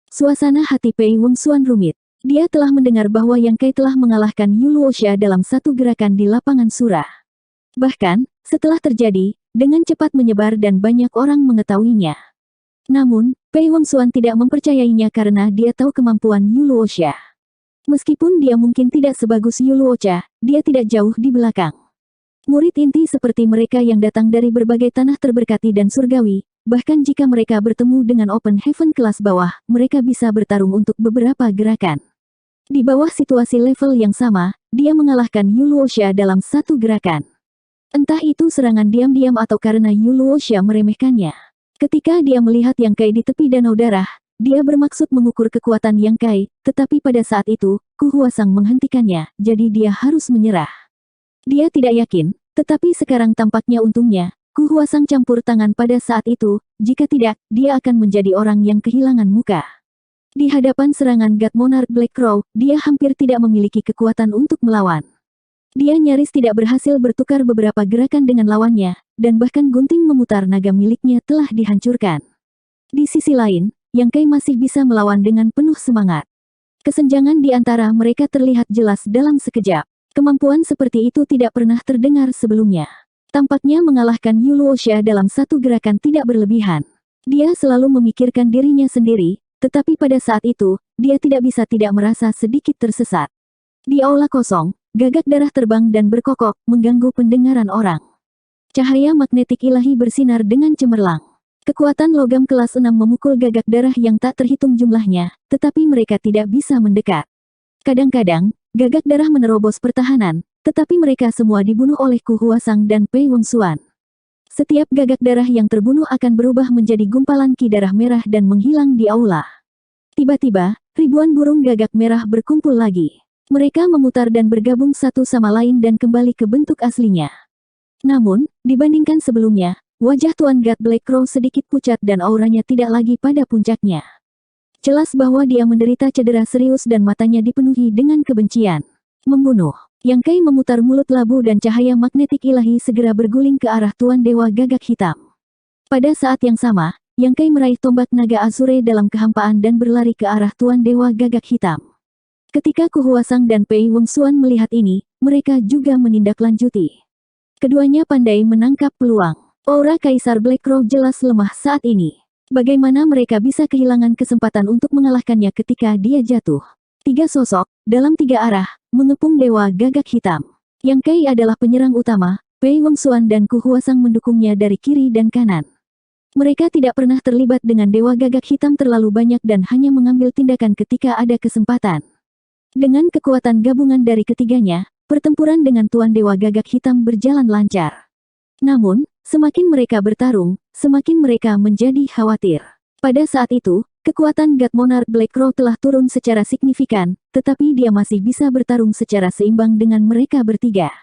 Suasana hati Pei Wongsuan rumit. Dia telah mendengar bahwa Yang Kai telah mengalahkan Yu Luoxia dalam satu gerakan di lapangan surah. Bahkan, setelah terjadi, dengan cepat menyebar dan banyak orang mengetahuinya. Namun, Pei Wongsuan tidak mempercayainya karena dia tahu kemampuan Yu Luoxia. Meskipun dia mungkin tidak sebagus Yu Luoxia, dia tidak jauh di belakang. Murid inti seperti mereka yang datang dari berbagai tanah terberkati dan surgawi, bahkan jika mereka bertemu dengan Open Heaven kelas bawah, mereka bisa bertarung untuk beberapa gerakan. Di bawah situasi level yang sama, dia mengalahkan Yu Luoxia dalam satu gerakan. Entah itu serangan diam-diam atau karena Yu Luoxia meremehkannya. Ketika dia melihat Yang Kai di tepi danau darah, dia bermaksud mengukur kekuatan Yang Kai, tetapi pada saat itu, Ku Huasang menghentikannya, jadi dia harus menyerah. Dia tidak yakin, tetapi sekarang tampaknya untungnya, Ku Huasang campur tangan pada saat itu, jika tidak, dia akan menjadi orang yang kehilangan muka. Di hadapan serangan God Monarch Black Crow, dia hampir tidak memiliki kekuatan untuk melawan. Dia nyaris tidak berhasil bertukar beberapa gerakan dengan lawannya, dan bahkan gunting memutar naga miliknya telah dihancurkan. Di sisi lain, Yang Kai masih bisa melawan dengan penuh semangat. Kesenjangan di antara mereka terlihat jelas dalam sekejap. Kemampuan seperti itu tidak pernah terdengar sebelumnya. Tampaknya mengalahkan Yu Luoxia dalam satu gerakan tidak berlebihan. Dia selalu memikirkan dirinya sendiri, tetapi pada saat itu, dia tidak bisa tidak merasa sedikit tersesat. Di aula kosong, gagak darah terbang dan berkokok, mengganggu pendengaran orang. Cahaya magnetik ilahi bersinar dengan cemerlang. Kekuatan logam kelas 6 memukul gagak darah yang tak terhitung jumlahnya, tetapi mereka tidak bisa mendekat. Kadang-kadang, gagak darah menerobos pertahanan, tetapi mereka semua dibunuh oleh Ku Huasang dan Pei Wongsuan. Setiap gagak darah yang terbunuh akan berubah menjadi gumpalan ki darah merah dan menghilang di aula. Tiba-tiba, ribuan burung gagak merah berkumpul lagi. Mereka memutar dan bergabung satu sama lain dan kembali ke bentuk aslinya. Namun, dibandingkan sebelumnya, wajah Tuan God Black Crow sedikit pucat dan auranya tidak lagi pada puncaknya. Jelas bahwa dia menderita cedera serius dan matanya dipenuhi dengan kebencian. Membunuh. Yang Kai memutar mulut labu dan cahaya magnetik ilahi segera berguling ke arah Tuan Dewa Gagak Hitam. Pada saat yang sama, Yang Kai meraih tombak naga Azure dalam kehampaan dan berlari ke arah Tuan Dewa Gagak Hitam. Ketika Ku Huasang dan Pei Wongsuan melihat ini, mereka juga menindaklanjuti. Keduanya pandai menangkap peluang. Aura Kaisar Black Crow jelas lemah saat ini. Bagaimana mereka bisa kehilangan kesempatan untuk mengalahkannya ketika dia jatuh? Tiga sosok, dalam tiga arah, mengepung Dewa Gagak Hitam. Yang Kai adalah penyerang utama, Pei Wongxuan dan Ku Huasang mendukungnya dari kiri dan kanan. Mereka tidak pernah terlibat dengan Dewa Gagak Hitam terlalu banyak dan hanya mengambil tindakan ketika ada kesempatan. Dengan kekuatan gabungan dari ketiganya, pertempuran dengan Tuan Dewa Gagak Hitam berjalan lancar. Namun, semakin mereka bertarung, semakin mereka menjadi khawatir. Pada saat itu, kekuatan God Monarch Black Crow telah turun secara signifikan, tetapi dia masih bisa bertarung secara seimbang dengan mereka bertiga.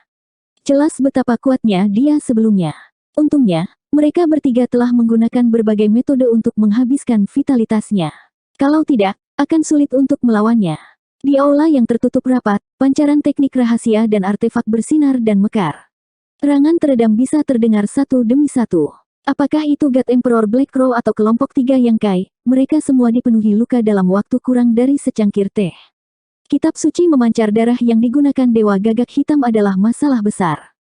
Jelas betapa kuatnya dia sebelumnya. Untungnya, mereka bertiga telah menggunakan berbagai metode untuk menghabiskan vitalitasnya. Kalau tidak, akan sulit untuk melawannya. Di aula yang tertutup rapat, pancaran teknik rahasia dan artefak bersinar dan mekar. Erangan teredam bisa terdengar satu demi satu. Apakah itu God Emperor Black Crow atau kelompok tiga yang Kai? Mereka semua dipenuhi luka dalam waktu kurang dari secangkir teh. Kitab suci memancar darah yang digunakan Dewa Gagak Hitam adalah masalah besar.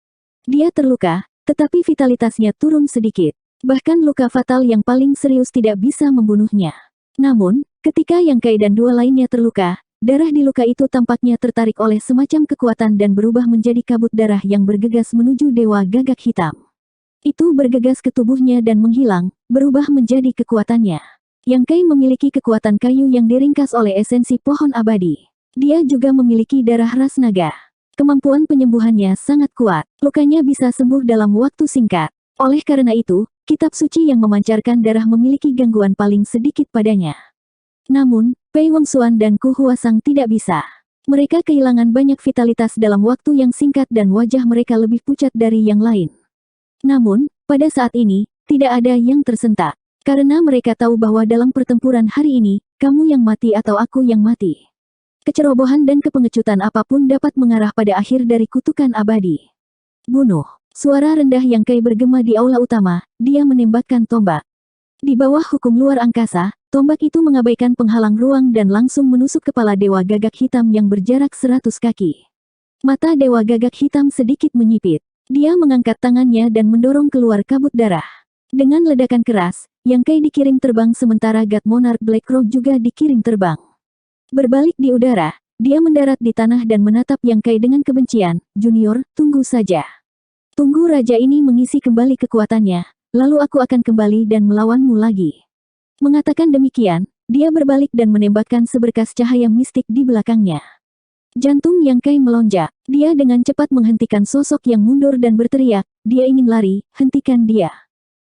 Dia terluka, tetapi vitalitasnya turun sedikit. Bahkan luka fatal yang paling serius tidak bisa membunuhnya. Namun, ketika Yang Kai dan dua lainnya terluka, darah di luka itu tampaknya tertarik oleh semacam kekuatan dan berubah menjadi kabut darah yang bergegas menuju Dewa Gagak Hitam. Itu bergegas ke tubuhnya dan menghilang, berubah menjadi kekuatannya. Yang Kai memiliki kekuatan kayu yang diringkas oleh esensi pohon abadi. Dia juga memiliki darah ras naga. Kemampuan penyembuhannya sangat kuat. Lukanya bisa sembuh dalam waktu singkat. Oleh karena itu, kitab suci yang memancarkan darah memiliki gangguan paling sedikit padanya. Namun, Pei Wongxuan dan Ku Huasang tidak bisa. Mereka kehilangan banyak vitalitas dalam waktu yang singkat dan wajah mereka lebih pucat dari yang lain. Namun, pada saat ini, tidak ada yang tersentak. Karena mereka tahu bahwa dalam pertempuran hari ini, kamu yang mati atau aku yang mati. Kecerobohan dan kepengecutan apapun dapat mengarah pada akhir dari kutukan abadi. Bunuh. Suara rendah Yang Kai bergema di aula utama, dia menembakkan tombak. Di bawah hukum luar angkasa, tombak itu mengabaikan penghalang ruang dan langsung menusuk kepala Dewa Gagak Hitam yang berjarak 100 kaki. Mata Dewa Gagak Hitam sedikit menyipit. Dia mengangkat tangannya dan mendorong keluar kabut darah. Dengan ledakan keras, Yang Kai dikirim terbang sementara God Monarch Black Crow juga dikirim terbang. Berbalik di udara, dia mendarat di tanah dan menatap Yang Kai dengan kebencian. Junior, tunggu saja. Tunggu raja ini mengisi kembali kekuatannya, lalu aku akan kembali dan melawanmu lagi. Mengatakan demikian, dia berbalik dan menembakkan seberkas cahaya mistik di belakangnya. Jantung Yang Kai melonjak. Dia dengan cepat menghentikan sosok yang mundur dan berteriak, dia ingin lari, hentikan dia.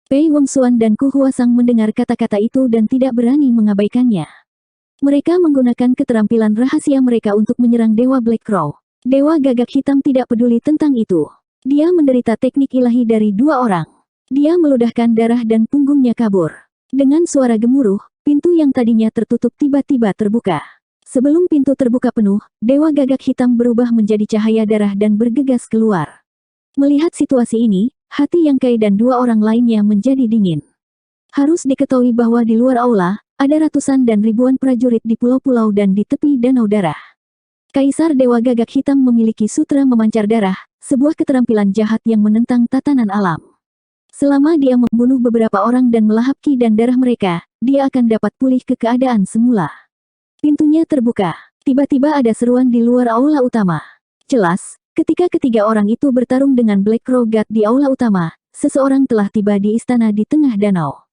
Pei Wongxuan dan Ku Huasang mendengar kata-kata itu dan tidak berani mengabaikannya. Mereka menggunakan keterampilan rahasia mereka untuk menyerang Dewa Black Crow. Dewa Gagak Hitam tidak peduli tentang itu. Dia menderita teknik ilahi dari dua orang. Dia meludahkan darah dan punggungnya kabur. Dengan suara gemuruh, pintu yang tadinya tertutup tiba-tiba terbuka. Sebelum pintu terbuka penuh, Dewa Gagak Hitam berubah menjadi cahaya darah dan bergegas keluar. Melihat situasi ini, hati Yang Kai dan dua orang lainnya menjadi dingin. Harus diketahui bahwa di luar aula, ada ratusan dan ribuan prajurit di pulau-pulau dan di tepi danau darah. Kaisar Dewa Gagak Hitam memiliki sutra memancar darah, sebuah keterampilan jahat yang menentang tatanan alam. Selama dia membunuh beberapa orang dan melahap ki dan darah mereka, dia akan dapat pulih ke keadaan semula. Pintunya terbuka. Tiba-tiba ada seruan di luar aula utama. Jelas, ketika ketiga orang itu bertarung dengan Black Crow God di aula utama, seseorang telah tiba di istana di tengah danau.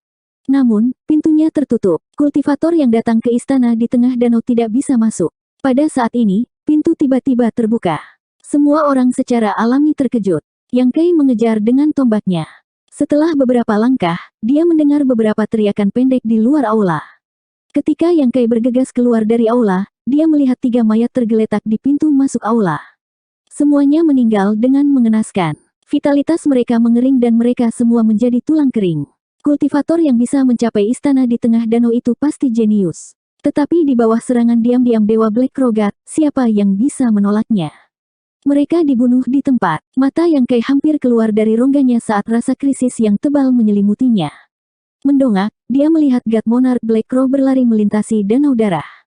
Namun, pintunya tertutup. Kultivator yang datang ke istana di tengah danau tidak bisa masuk. Pada saat ini, pintu tiba-tiba terbuka. Semua orang secara alami terkejut. Yang Kai mengejar dengan tombaknya. Setelah beberapa langkah, dia mendengar beberapa teriakan pendek di luar aula. Ketika Yang Kai bergegas keluar dari aula, dia melihat 3 mayat tergeletak di pintu masuk aula. Semuanya meninggal dengan mengenaskan. Vitalitas mereka mengering dan mereka semua menjadi tulang kering. Kultivator yang bisa mencapai istana di tengah danau itu pasti jenius. Tetapi di bawah serangan diam-diam Dewa Black Crow God, siapa yang bisa menolaknya? Mereka dibunuh di tempat. Mata Yang Kai hampir keluar dari rongganya saat rasa krisis yang tebal menyelimutinya. Mendongak, dia melihat God Monarch Black Crow berlari melintasi danau darah.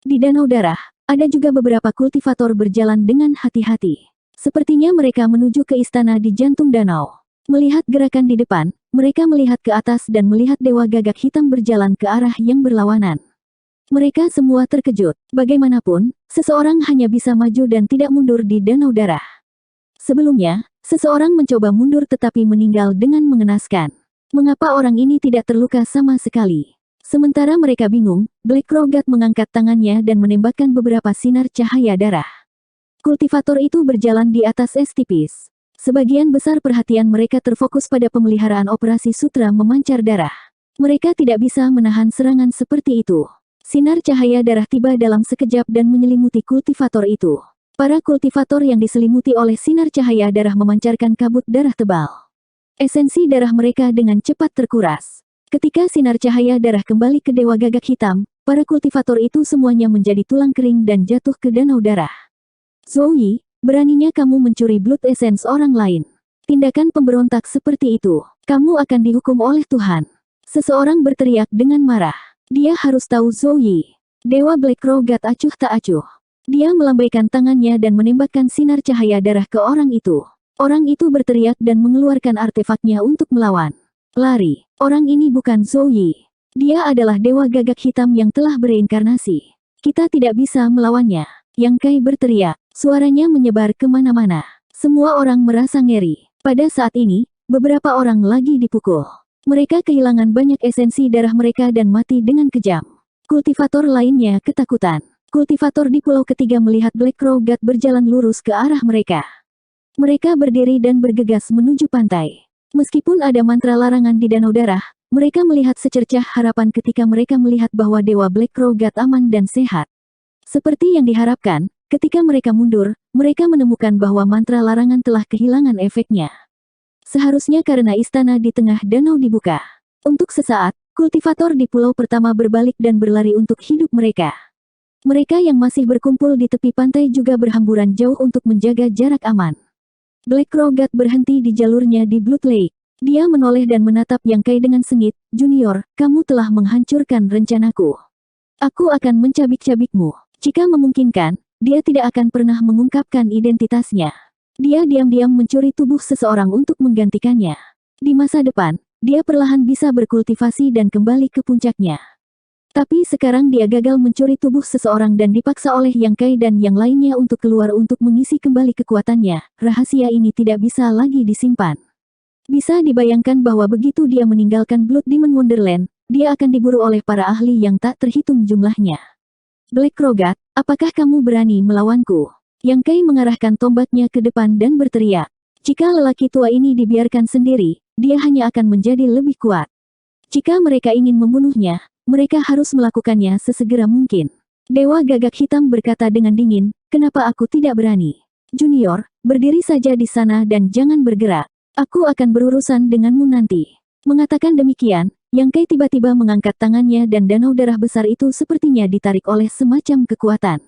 Di danau darah, ada juga beberapa kultivator berjalan dengan hati-hati. Sepertinya mereka menuju ke istana di jantung danau. Melihat gerakan di depan, mereka melihat ke atas dan melihat Dewa Gagak Hitam berjalan ke arah yang berlawanan. Mereka semua terkejut. Bagaimanapun, seseorang hanya bisa maju dan tidak mundur di danau darah. Sebelumnya, seseorang mencoba mundur tetapi meninggal dengan mengenaskan. Mengapa orang ini tidak terluka sama sekali? Sementara mereka bingung, Black Crow God mengangkat tangannya dan menembakkan beberapa sinar cahaya darah. Kultivator itu berjalan di atas es tipis. Sebagian besar perhatian mereka terfokus pada pemeliharaan operasi sutra memancar darah. Mereka tidak bisa menahan serangan seperti itu. Sinar cahaya darah tiba dalam sekejap dan menyelimuti kultivator itu. Para kultivator yang diselimuti oleh sinar cahaya darah memancarkan kabut darah tebal. Esensi darah mereka dengan cepat terkuras. Ketika sinar cahaya darah kembali ke Dewa Gagak Hitam, para kultivator itu semuanya menjadi tulang kering dan jatuh ke danau darah. Zhou Yi, beraninya kamu mencuri blood essence orang lain. Tindakan pemberontak seperti itu, kamu akan dihukum oleh Tuhan. Seseorang berteriak dengan marah. Dia harus tahu Zhou Yi. Dewa Black Crow God acuh tak acuh. Dia melambaikan tangannya dan menembakkan sinar cahaya darah ke orang itu. Orang itu berteriak dan mengeluarkan artefaknya untuk melawan. Lari. Orang ini bukan Zhou Yi. Dia adalah Dewa Gagak Hitam yang telah bereinkarnasi. Kita tidak bisa melawannya. Yang Kai berteriak. Suaranya menyebar kemana-mana. Semua orang merasa ngeri. Pada saat ini, beberapa orang lagi dipukul. Mereka kehilangan banyak esensi darah mereka dan mati dengan kejam. Kultivator lainnya ketakutan. Kultivator di pulau ketiga melihat Black Crow God berjalan lurus ke arah mereka. Mereka berdiri dan bergegas menuju pantai. Meskipun ada mantra larangan di danau darah, mereka melihat secercah harapan ketika mereka melihat bahwa Dewa Black Crow God aman dan sehat. Seperti yang diharapkan, ketika mereka mundur, mereka menemukan bahwa mantra larangan telah kehilangan efeknya. Seharusnya karena istana di tengah danau dibuka. Untuk sesaat, kultivator di pulau pertama berbalik dan berlari untuk hidup mereka. Mereka yang masih berkumpul di tepi pantai juga berhamburan jauh untuk menjaga jarak aman. Black Crow God berhenti di jalurnya di Blood Lake. Dia menoleh dan menatap Yang Kai dengan sengit. Junior, kamu telah menghancurkan rencanaku. Aku akan mencabik-cabikmu. Jika memungkinkan, dia tidak akan pernah mengungkapkan identitasnya. Dia diam-diam mencuri tubuh seseorang untuk menggantikannya. Di masa depan, dia perlahan bisa berkultivasi dan kembali ke puncaknya. Tapi sekarang dia gagal mencuri tubuh seseorang dan dipaksa oleh Yang Kai dan yang lainnya untuk keluar untuk mengisi kembali kekuatannya. Rahasia ini tidak bisa lagi disimpan. Bisa dibayangkan bahwa begitu dia meninggalkan Blood Demon Wonderland, dia akan diburu oleh para ahli yang tak terhitung jumlahnya. Black Crow God, apakah kamu berani melawanku? Yang Kai mengarahkan tombaknya ke depan dan berteriak. Jika lelaki tua ini dibiarkan sendiri, dia hanya akan menjadi lebih kuat. Jika mereka ingin membunuhnya, mereka harus melakukannya sesegera mungkin. Dewa Gagak Hitam berkata dengan dingin, kenapa aku tidak berani? Junior, berdiri saja di sana dan jangan bergerak. Aku akan berurusan denganmu nanti. Mengatakan demikian, Yang Kai tiba-tiba mengangkat tangannya dan danau darah besar itu sepertinya ditarik oleh semacam kekuatan.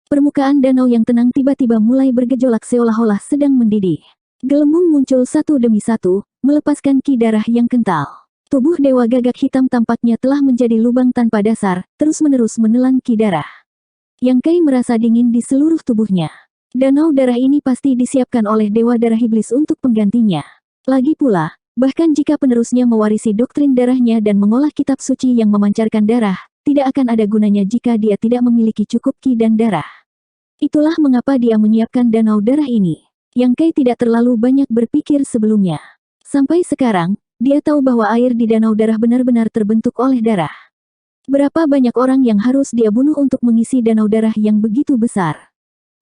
Permukaan danau yang tenang tiba-tiba mulai bergejolak seolah-olah sedang mendidih. Gelembung muncul satu demi satu, melepaskan ki darah yang kental. Tubuh Dewa Gagak Hitam tampaknya telah menjadi lubang tanpa dasar, terus-menerus menelan ki darah. Yang Kai merasa dingin di seluruh tubuhnya. Danau darah ini pasti disiapkan oleh Dewa Darah Iblis untuk penggantinya. Lagi pula, bahkan jika penerusnya mewarisi doktrin darahnya dan mengolah kitab suci yang memancarkan darah, tidak akan ada gunanya jika dia tidak memiliki cukup ki dan darah. Itulah mengapa dia menyiapkan danau darah ini. Yang Kai tidak terlalu banyak berpikir sebelumnya. Sampai sekarang, dia tahu bahwa air di danau darah benar-benar terbentuk oleh darah. Berapa banyak orang yang harus dia bunuh untuk mengisi danau darah yang begitu besar?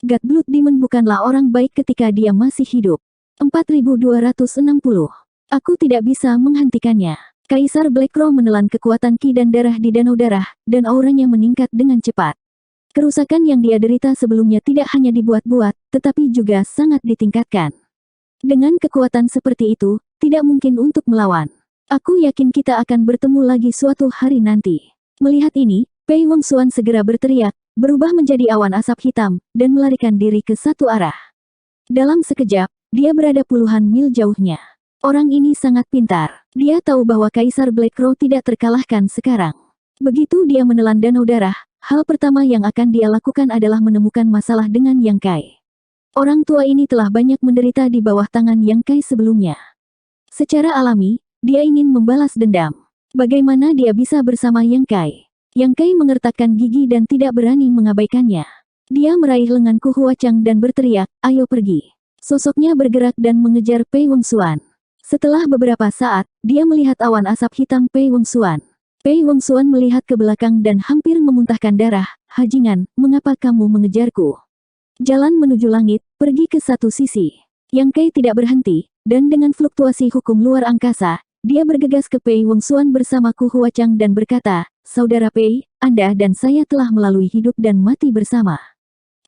God Blood Demon bukanlah orang baik ketika dia masih hidup. 4260. Aku tidak bisa menghentikannya. Kaisar Black Crow menelan kekuatan ki dan darah di danau darah, dan auranya meningkat dengan cepat. Kerusakan yang dia derita sebelumnya tidak hanya dibuat-buat, tetapi juga sangat ditingkatkan. Dengan kekuatan seperti itu, tidak mungkin untuk melawan. Aku yakin kita akan bertemu lagi suatu hari nanti. Melihat ini, Pei Wangsuan segera berteriak, berubah menjadi awan asap hitam, dan melarikan diri ke satu arah. Dalam sekejap, dia berada puluhan mil jauhnya. Orang ini sangat pintar. Dia tahu bahwa Kaisar Black Crow tidak terkalahkan sekarang. Begitu dia menelan danau darah, hal pertama yang akan dia lakukan adalah menemukan masalah dengan Yang Kai. Orang tua ini telah banyak menderita di bawah tangan Yang Kai sebelumnya. Secara alami, dia ingin membalas dendam. Bagaimana dia bisa bersama Yang Kai? Yang Kai mengertakkan gigi dan tidak berani mengabaikannya. Dia meraih lengan Ku Huachang dan berteriak, ayo pergi. Sosoknya bergerak dan mengejar Pei Wongxuan. Setelah beberapa saat, dia melihat awan asap hitam Pei Wongxuan. Pei Wongxuan melihat ke belakang dan hampir memuntahkan darah. Hajingan, mengapa kamu mengejarku? Jalan menuju langit, pergi ke satu sisi. Yang Kei tidak berhenti, dan dengan fluktuasi hukum luar angkasa, dia bergegas ke Pei Wongxuan bersama Ku Huachang dan berkata, Saudara Pei, Anda dan saya telah melalui hidup dan mati bersama.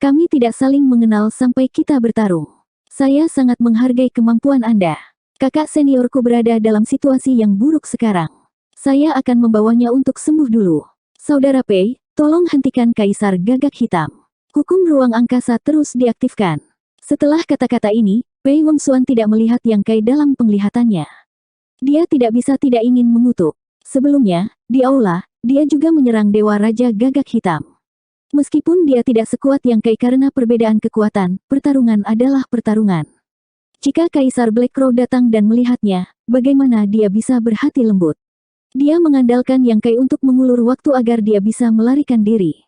Kami tidak saling mengenal sampai kita bertarung. Saya sangat menghargai kemampuan Anda. Kakak seniorku berada dalam situasi yang buruk sekarang. Saya akan membawanya untuk sembuh dulu. Saudara Pei, tolong hentikan Kaisar Gagak Hitam. Hukum ruang angkasa terus diaktifkan. Setelah kata-kata ini, Pei Wongxuan tidak melihat Yang Kai dalam penglihatannya. Dia tidak bisa tidak ingin mengutuk. Sebelumnya, di aula, dia juga menyerang Dewa Raja Gagak Hitam. Meskipun dia tidak sekuat Yang Kai karena perbedaan kekuatan, pertarungan adalah pertarungan. Jika Kaisar Black Crow datang dan melihatnya, bagaimana dia bisa berhati lembut? Dia mengandalkan Yang Kai untuk mengulur waktu agar dia bisa melarikan diri.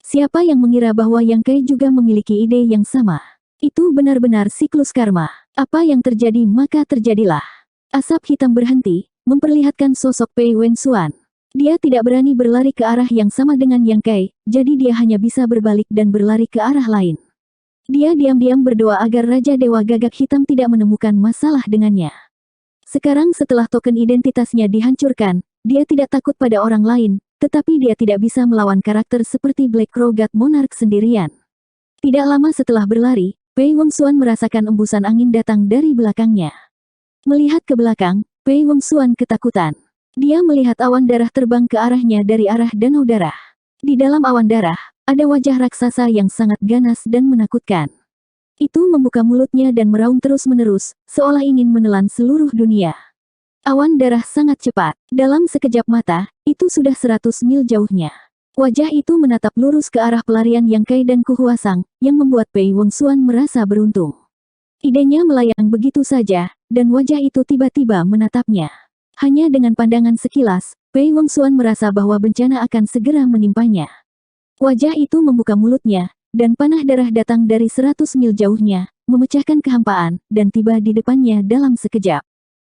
Siapa yang mengira bahwa Yang Kai juga memiliki ide yang sama? Itu benar-benar siklus karma. Apa yang terjadi maka terjadilah. Asap hitam berhenti, memperlihatkan sosok Pei Wongxuan. Dia tidak berani berlari ke arah yang sama dengan Yang Kai, jadi dia hanya bisa berbalik dan berlari ke arah lain. Dia diam-diam berdoa agar Raja Dewa Gagak Hitam tidak menemukan masalah dengannya. Sekarang setelah token identitasnya dihancurkan, dia tidak takut pada orang lain, tetapi dia tidak bisa melawan karakter seperti Black Crow God Monarch sendirian. Tidak lama setelah berlari, Pei Wongxuan merasakan embusan angin datang dari belakangnya. Melihat ke belakang, Pei Wongxuan ketakutan. Dia melihat awan darah terbang ke arahnya dari arah danau darah. Di dalam awan darah, ada wajah raksasa yang sangat ganas dan menakutkan. Itu membuka mulutnya dan meraung terus-menerus, seolah ingin menelan seluruh dunia. Awan darah sangat cepat. Dalam sekejap mata, itu sudah 100 mil jauhnya. Wajah itu menatap lurus ke arah pelarian Yang Kai dan Ku Huachang, yang membuat Pei Wongxuan merasa beruntung. Idenya melayang begitu saja, dan wajah itu tiba-tiba menatapnya. Hanya dengan pandangan sekilas, Pei Wongxuan merasa bahwa bencana akan segera menimpanya. Wajah itu membuka mulutnya, dan panah darah datang dari 100 mil jauhnya, memecahkan kehampaan, dan tiba di depannya dalam sekejap.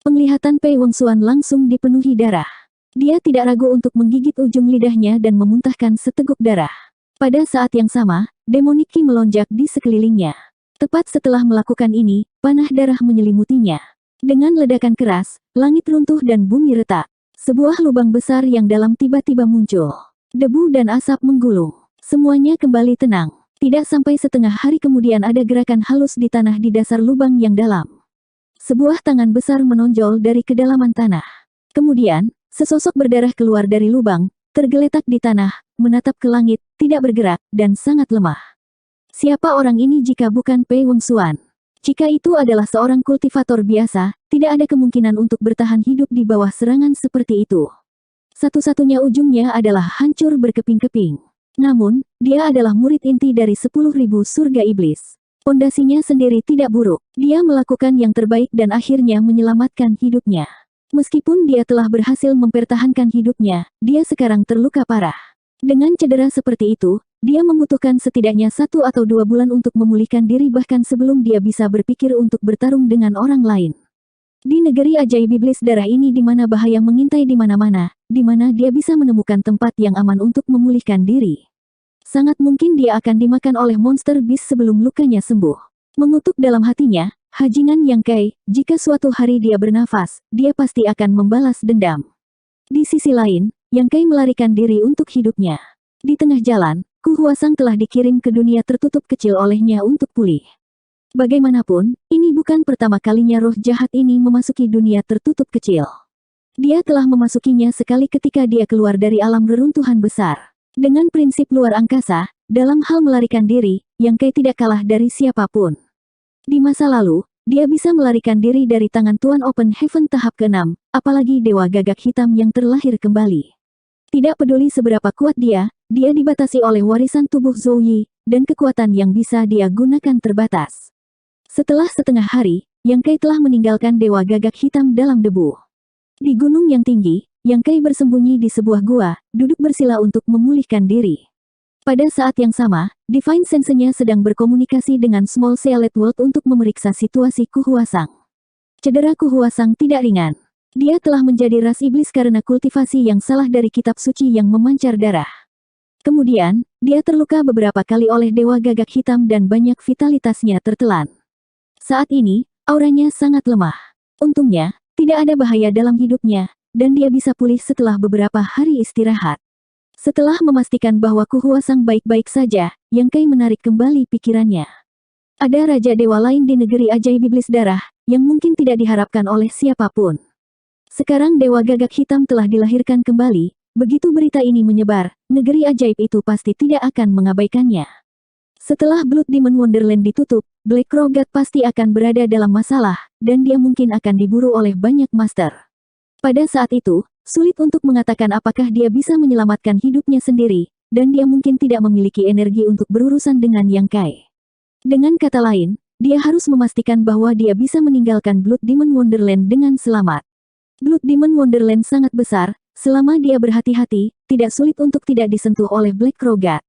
Penglihatan Pei Wongxuan langsung dipenuhi darah. Dia tidak ragu untuk menggigit ujung lidahnya dan memuntahkan seteguk darah. Pada saat yang sama, demonik Qi melonjak di sekelilingnya. Tepat setelah melakukan ini, panah darah menyelimutinya. Dengan ledakan keras, langit runtuh dan bumi retak. Sebuah lubang besar yang dalam tiba-tiba muncul. Debu dan asap menggulung. Semuanya kembali tenang. Tidak sampai setengah hari kemudian ada gerakan halus di tanah di dasar lubang yang dalam. Sebuah tangan besar menonjol dari kedalaman tanah. Kemudian, sesosok berdarah keluar dari lubang, tergeletak di tanah, menatap ke langit, tidak bergerak, dan sangat lemah. Siapa orang ini jika bukan Pei Wongxuan? Jika itu adalah seorang kultivator biasa, tidak ada kemungkinan untuk bertahan hidup di bawah serangan seperti itu. Satu-satunya ujungnya adalah hancur berkeping-keping. Namun, dia adalah murid inti dari 10.000 surga iblis. Pondasinya sendiri tidak buruk. Dia melakukan yang terbaik dan akhirnya menyelamatkan hidupnya. Meskipun dia telah berhasil mempertahankan hidupnya, dia sekarang terluka parah. Dengan cedera seperti itu, dia membutuhkan setidaknya 1 atau 2 bulan untuk memulihkan diri bahkan sebelum dia bisa berpikir untuk bertarung dengan orang lain. Di negeri ajaib iblis darah ini di mana bahaya mengintai di mana-mana, di mana dia bisa menemukan tempat yang aman untuk memulihkan diri. Sangat mungkin dia akan dimakan oleh monster beast sebelum lukanya sembuh. Mengutuk dalam hatinya, Hajingan Yang Kai, jika suatu hari dia bernafas, dia pasti akan membalas dendam. Di sisi lain, Yang Kai melarikan diri untuk hidupnya. Di tengah jalan, Ku Huachang telah dikirim ke dunia tertutup kecil olehnya untuk pulih. Bagaimanapun, ini bukan pertama kalinya roh jahat ini memasuki dunia tertutup kecil. Dia telah memasukinya sekali ketika dia keluar dari alam reruntuhan besar. Dengan prinsip luar angkasa, dalam hal melarikan diri, Yang Kai tidak kalah dari siapapun. Di masa lalu, dia bisa melarikan diri dari tangan Tuan Open Heaven tahap ke-6, apalagi Dewa Gagak Hitam yang terlahir kembali. Tidak peduli seberapa kuat dia dibatasi oleh warisan tubuh Zhou Yi, dan kekuatan yang bisa dia gunakan terbatas. Setelah setengah hari, Yang Kai telah meninggalkan Dewa Gagak Hitam dalam debu. Di gunung yang tinggi, Yang Kai bersembunyi di sebuah gua, duduk bersila untuk memulihkan diri. Pada saat yang sama, Divine Sense-nya sedang berkomunikasi dengan Small Sealet World untuk memeriksa situasi Ku Huasang. Cedera Ku Huasang tidak ringan. Dia telah menjadi ras iblis karena kultivasi yang salah dari kitab suci yang memancar darah. Kemudian, dia terluka beberapa kali oleh Dewa Gagak Hitam dan banyak vitalitasnya tertelan. Saat ini, auranya sangat lemah. Untungnya, tidak ada bahaya dalam hidupnya, dan dia bisa pulih setelah beberapa hari istirahat. Setelah memastikan bahwa Ku Huasang baik-baik saja, Yang Kai menarik kembali pikirannya. Ada Raja Dewa lain di negeri ajaib iblis darah, yang mungkin tidak diharapkan oleh siapapun. Sekarang Dewa Gagak Hitam telah dilahirkan kembali, begitu berita ini menyebar, negeri ajaib itu pasti tidak akan mengabaikannya. Setelah Blood Demon Wonderland ditutup, Black Crow God pasti akan berada dalam masalah, dan dia mungkin akan diburu oleh banyak master. Pada saat itu, sulit untuk mengatakan apakah dia bisa menyelamatkan hidupnya sendiri, dan dia mungkin tidak memiliki energi untuk berurusan dengan Yang Kai. Dengan kata lain, dia harus memastikan bahwa dia bisa meninggalkan Blood Demon Wonderland dengan selamat. Blood Demon Wonderland sangat besar, selama dia berhati-hati, tidak sulit untuk tidak disentuh oleh Black Crow God.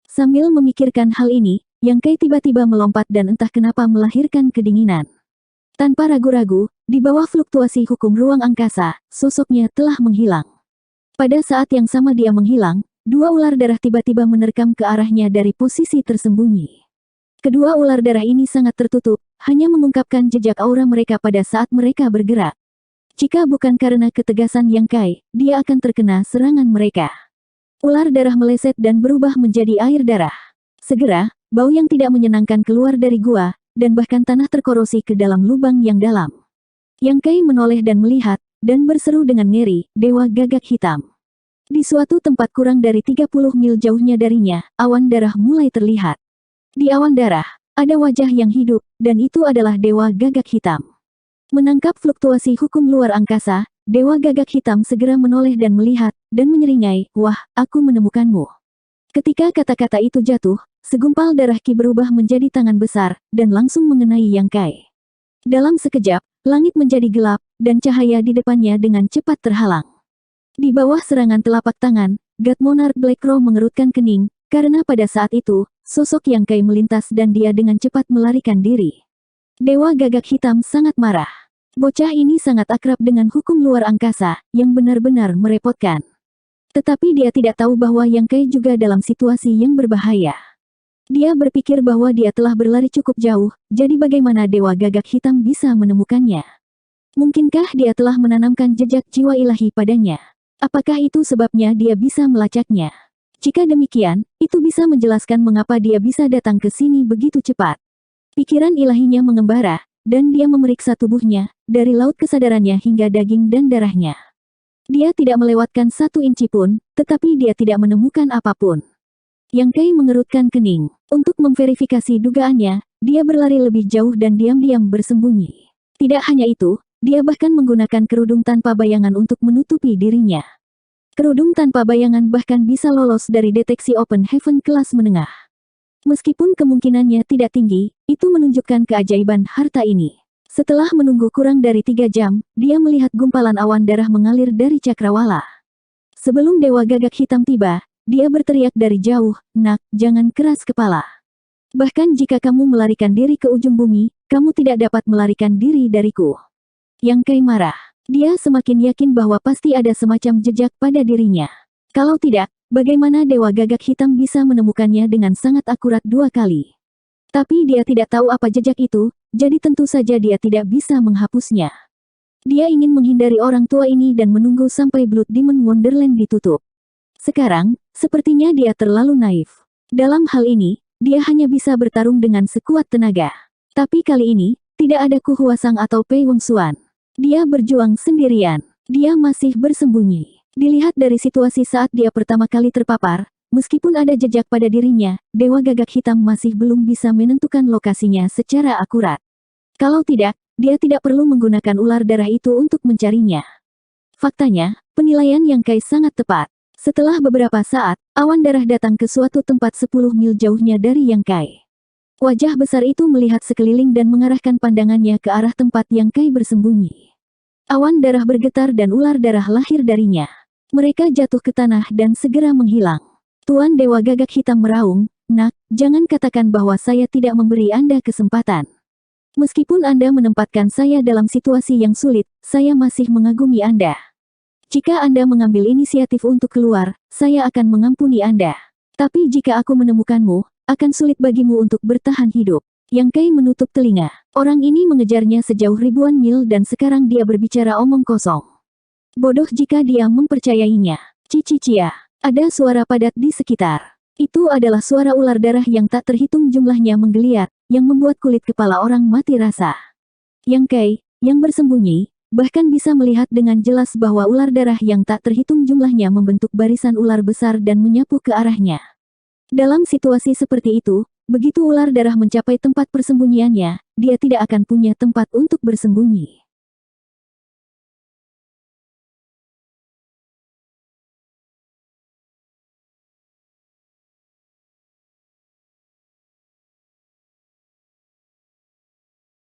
Sambil memikirkan hal ini, Yang Kai tiba-tiba melompat dan entah kenapa melahirkan kedinginan. Tanpa ragu-ragu, di bawah fluktuasi hukum ruang angkasa, sosoknya telah menghilang. Pada saat yang sama dia menghilang, dua ular darah tiba-tiba menerkam ke arahnya dari posisi tersembunyi. Kedua ular darah ini sangat tertutup, hanya mengungkapkan jejak aura mereka pada saat mereka bergerak. Jika bukan karena ketegasan Yang Kai, dia akan terkena serangan mereka. Ular darah meleset dan berubah menjadi air darah. Segera, bau yang tidak menyenangkan keluar dari gua, dan bahkan tanah terkorosi ke dalam lubang yang dalam. Yang Kai menoleh dan melihat, dan berseru dengan ngeri, Dewa Gagak Hitam. Di suatu tempat kurang dari 30 mil jauhnya darinya, awan darah mulai terlihat. Di awan darah, ada wajah yang hidup, dan itu adalah Dewa Gagak Hitam. Menangkap fluktuasi hukum luar angkasa, Dewa Gagak Hitam segera menoleh dan melihat, dan menyeringai, wah, aku menemukanmu. Ketika kata-kata itu jatuh, segumpal darah Ki berubah menjadi tangan besar, dan langsung mengenai Yang Kai. Dalam sekejap, langit menjadi gelap, dan cahaya di depannya dengan cepat terhalang. Di bawah serangan telapak tangan, God Monarch Black Crow mengerutkan kening, karena pada saat itu, sosok Yang Kai melintas dan dia dengan cepat melarikan diri. Dewa Gagak Hitam sangat marah. Bocah ini sangat akrab dengan hukum luar angkasa, yang benar-benar merepotkan. Tetapi dia tidak tahu bahwa Yang Kai juga dalam situasi yang berbahaya. Dia berpikir bahwa dia telah berlari cukup jauh, jadi bagaimana Dewa Gagak Hitam bisa menemukannya? Mungkinkah dia telah menanamkan jejak jiwa ilahi padanya? Apakah itu sebabnya dia bisa melacaknya? Jika demikian, itu bisa menjelaskan mengapa dia bisa datang ke sini begitu cepat. Pikiran ilahinya mengembara, dan dia memeriksa tubuhnya, dari laut kesadarannya hingga daging dan darahnya. Dia tidak melewatkan 1 inci pun, tetapi dia tidak menemukan apapun. Yang Kai mengerutkan kening. Untuk memverifikasi dugaannya, dia berlari lebih jauh dan diam-diam bersembunyi. Tidak hanya itu, dia bahkan menggunakan kerudung tanpa bayangan untuk menutupi dirinya. Kerudung tanpa bayangan bahkan bisa lolos dari deteksi Open Heaven kelas menengah. Meskipun kemungkinannya tidak tinggi, itu menunjukkan keajaiban harta ini. Setelah menunggu kurang dari 3 jam, dia melihat gumpalan awan darah mengalir dari cakrawala. Sebelum Dewa Gagak Hitam tiba, dia berteriak dari jauh, "Nak, jangan keras kepala. Bahkan jika kamu melarikan diri ke ujung bumi, kamu tidak dapat melarikan diri dariku." Yang Kai marah. Dia semakin yakin bahwa pasti ada semacam jejak pada dirinya. Kalau tidak, bagaimana Dewa Gagak Hitam bisa menemukannya dengan sangat akurat 2 kali? Tapi dia tidak tahu apa jejak itu, jadi tentu saja dia tidak bisa menghapusnya. Dia ingin menghindari orang tua ini dan menunggu sampai Blood Demon Wonderland ditutup. Sekarang, sepertinya dia terlalu naif. Dalam hal ini, dia hanya bisa bertarung dengan sekuat tenaga. Tapi kali ini, tidak ada Ku Huasang atau Pei Wengsuan. Dia berjuang sendirian. Dia masih bersembunyi. Dilihat dari situasi saat dia pertama kali terpapar, meskipun ada jejak pada dirinya, Dewa Gagak Hitam masih belum bisa menentukan lokasinya secara akurat. Kalau tidak, dia tidak perlu menggunakan ular darah itu untuk mencarinya. Faktanya, penilaian Yang Kai sangat tepat. Setelah beberapa saat, awan darah datang ke suatu tempat 10 mil jauhnya dari Yang Kai. Wajah besar itu melihat sekeliling dan mengarahkan pandangannya ke arah tempat Yang Kai bersembunyi. Awan darah bergetar dan ular darah lahir darinya. Mereka jatuh ke tanah dan segera menghilang. Tuan Dewa Gagak Hitam meraung, "Nak, jangan katakan bahwa saya tidak memberi Anda kesempatan. Meskipun Anda menempatkan saya dalam situasi yang sulit, saya masih mengagumi Anda. Jika Anda mengambil inisiatif untuk keluar, saya akan mengampuni Anda. Tapi jika aku menemukanmu, akan sulit bagimu untuk bertahan hidup." Yang Kai menutup telinga. Orang ini mengejarnya sejauh ribuan mil dan sekarang dia berbicara omong kosong. Bodoh jika dia mempercayainya. Cicicia. Ada suara padat di sekitar. Itu adalah suara ular darah yang tak terhitung jumlahnya menggeliat, yang membuat kulit kepala orang mati rasa. Yang Kai, yang bersembunyi, bahkan bisa melihat dengan jelas bahwa ular darah yang tak terhitung jumlahnya membentuk barisan ular besar dan menyapu ke arahnya. Dalam situasi seperti itu, begitu ular darah mencapai tempat persembunyiannya, dia tidak akan punya tempat untuk bersembunyi.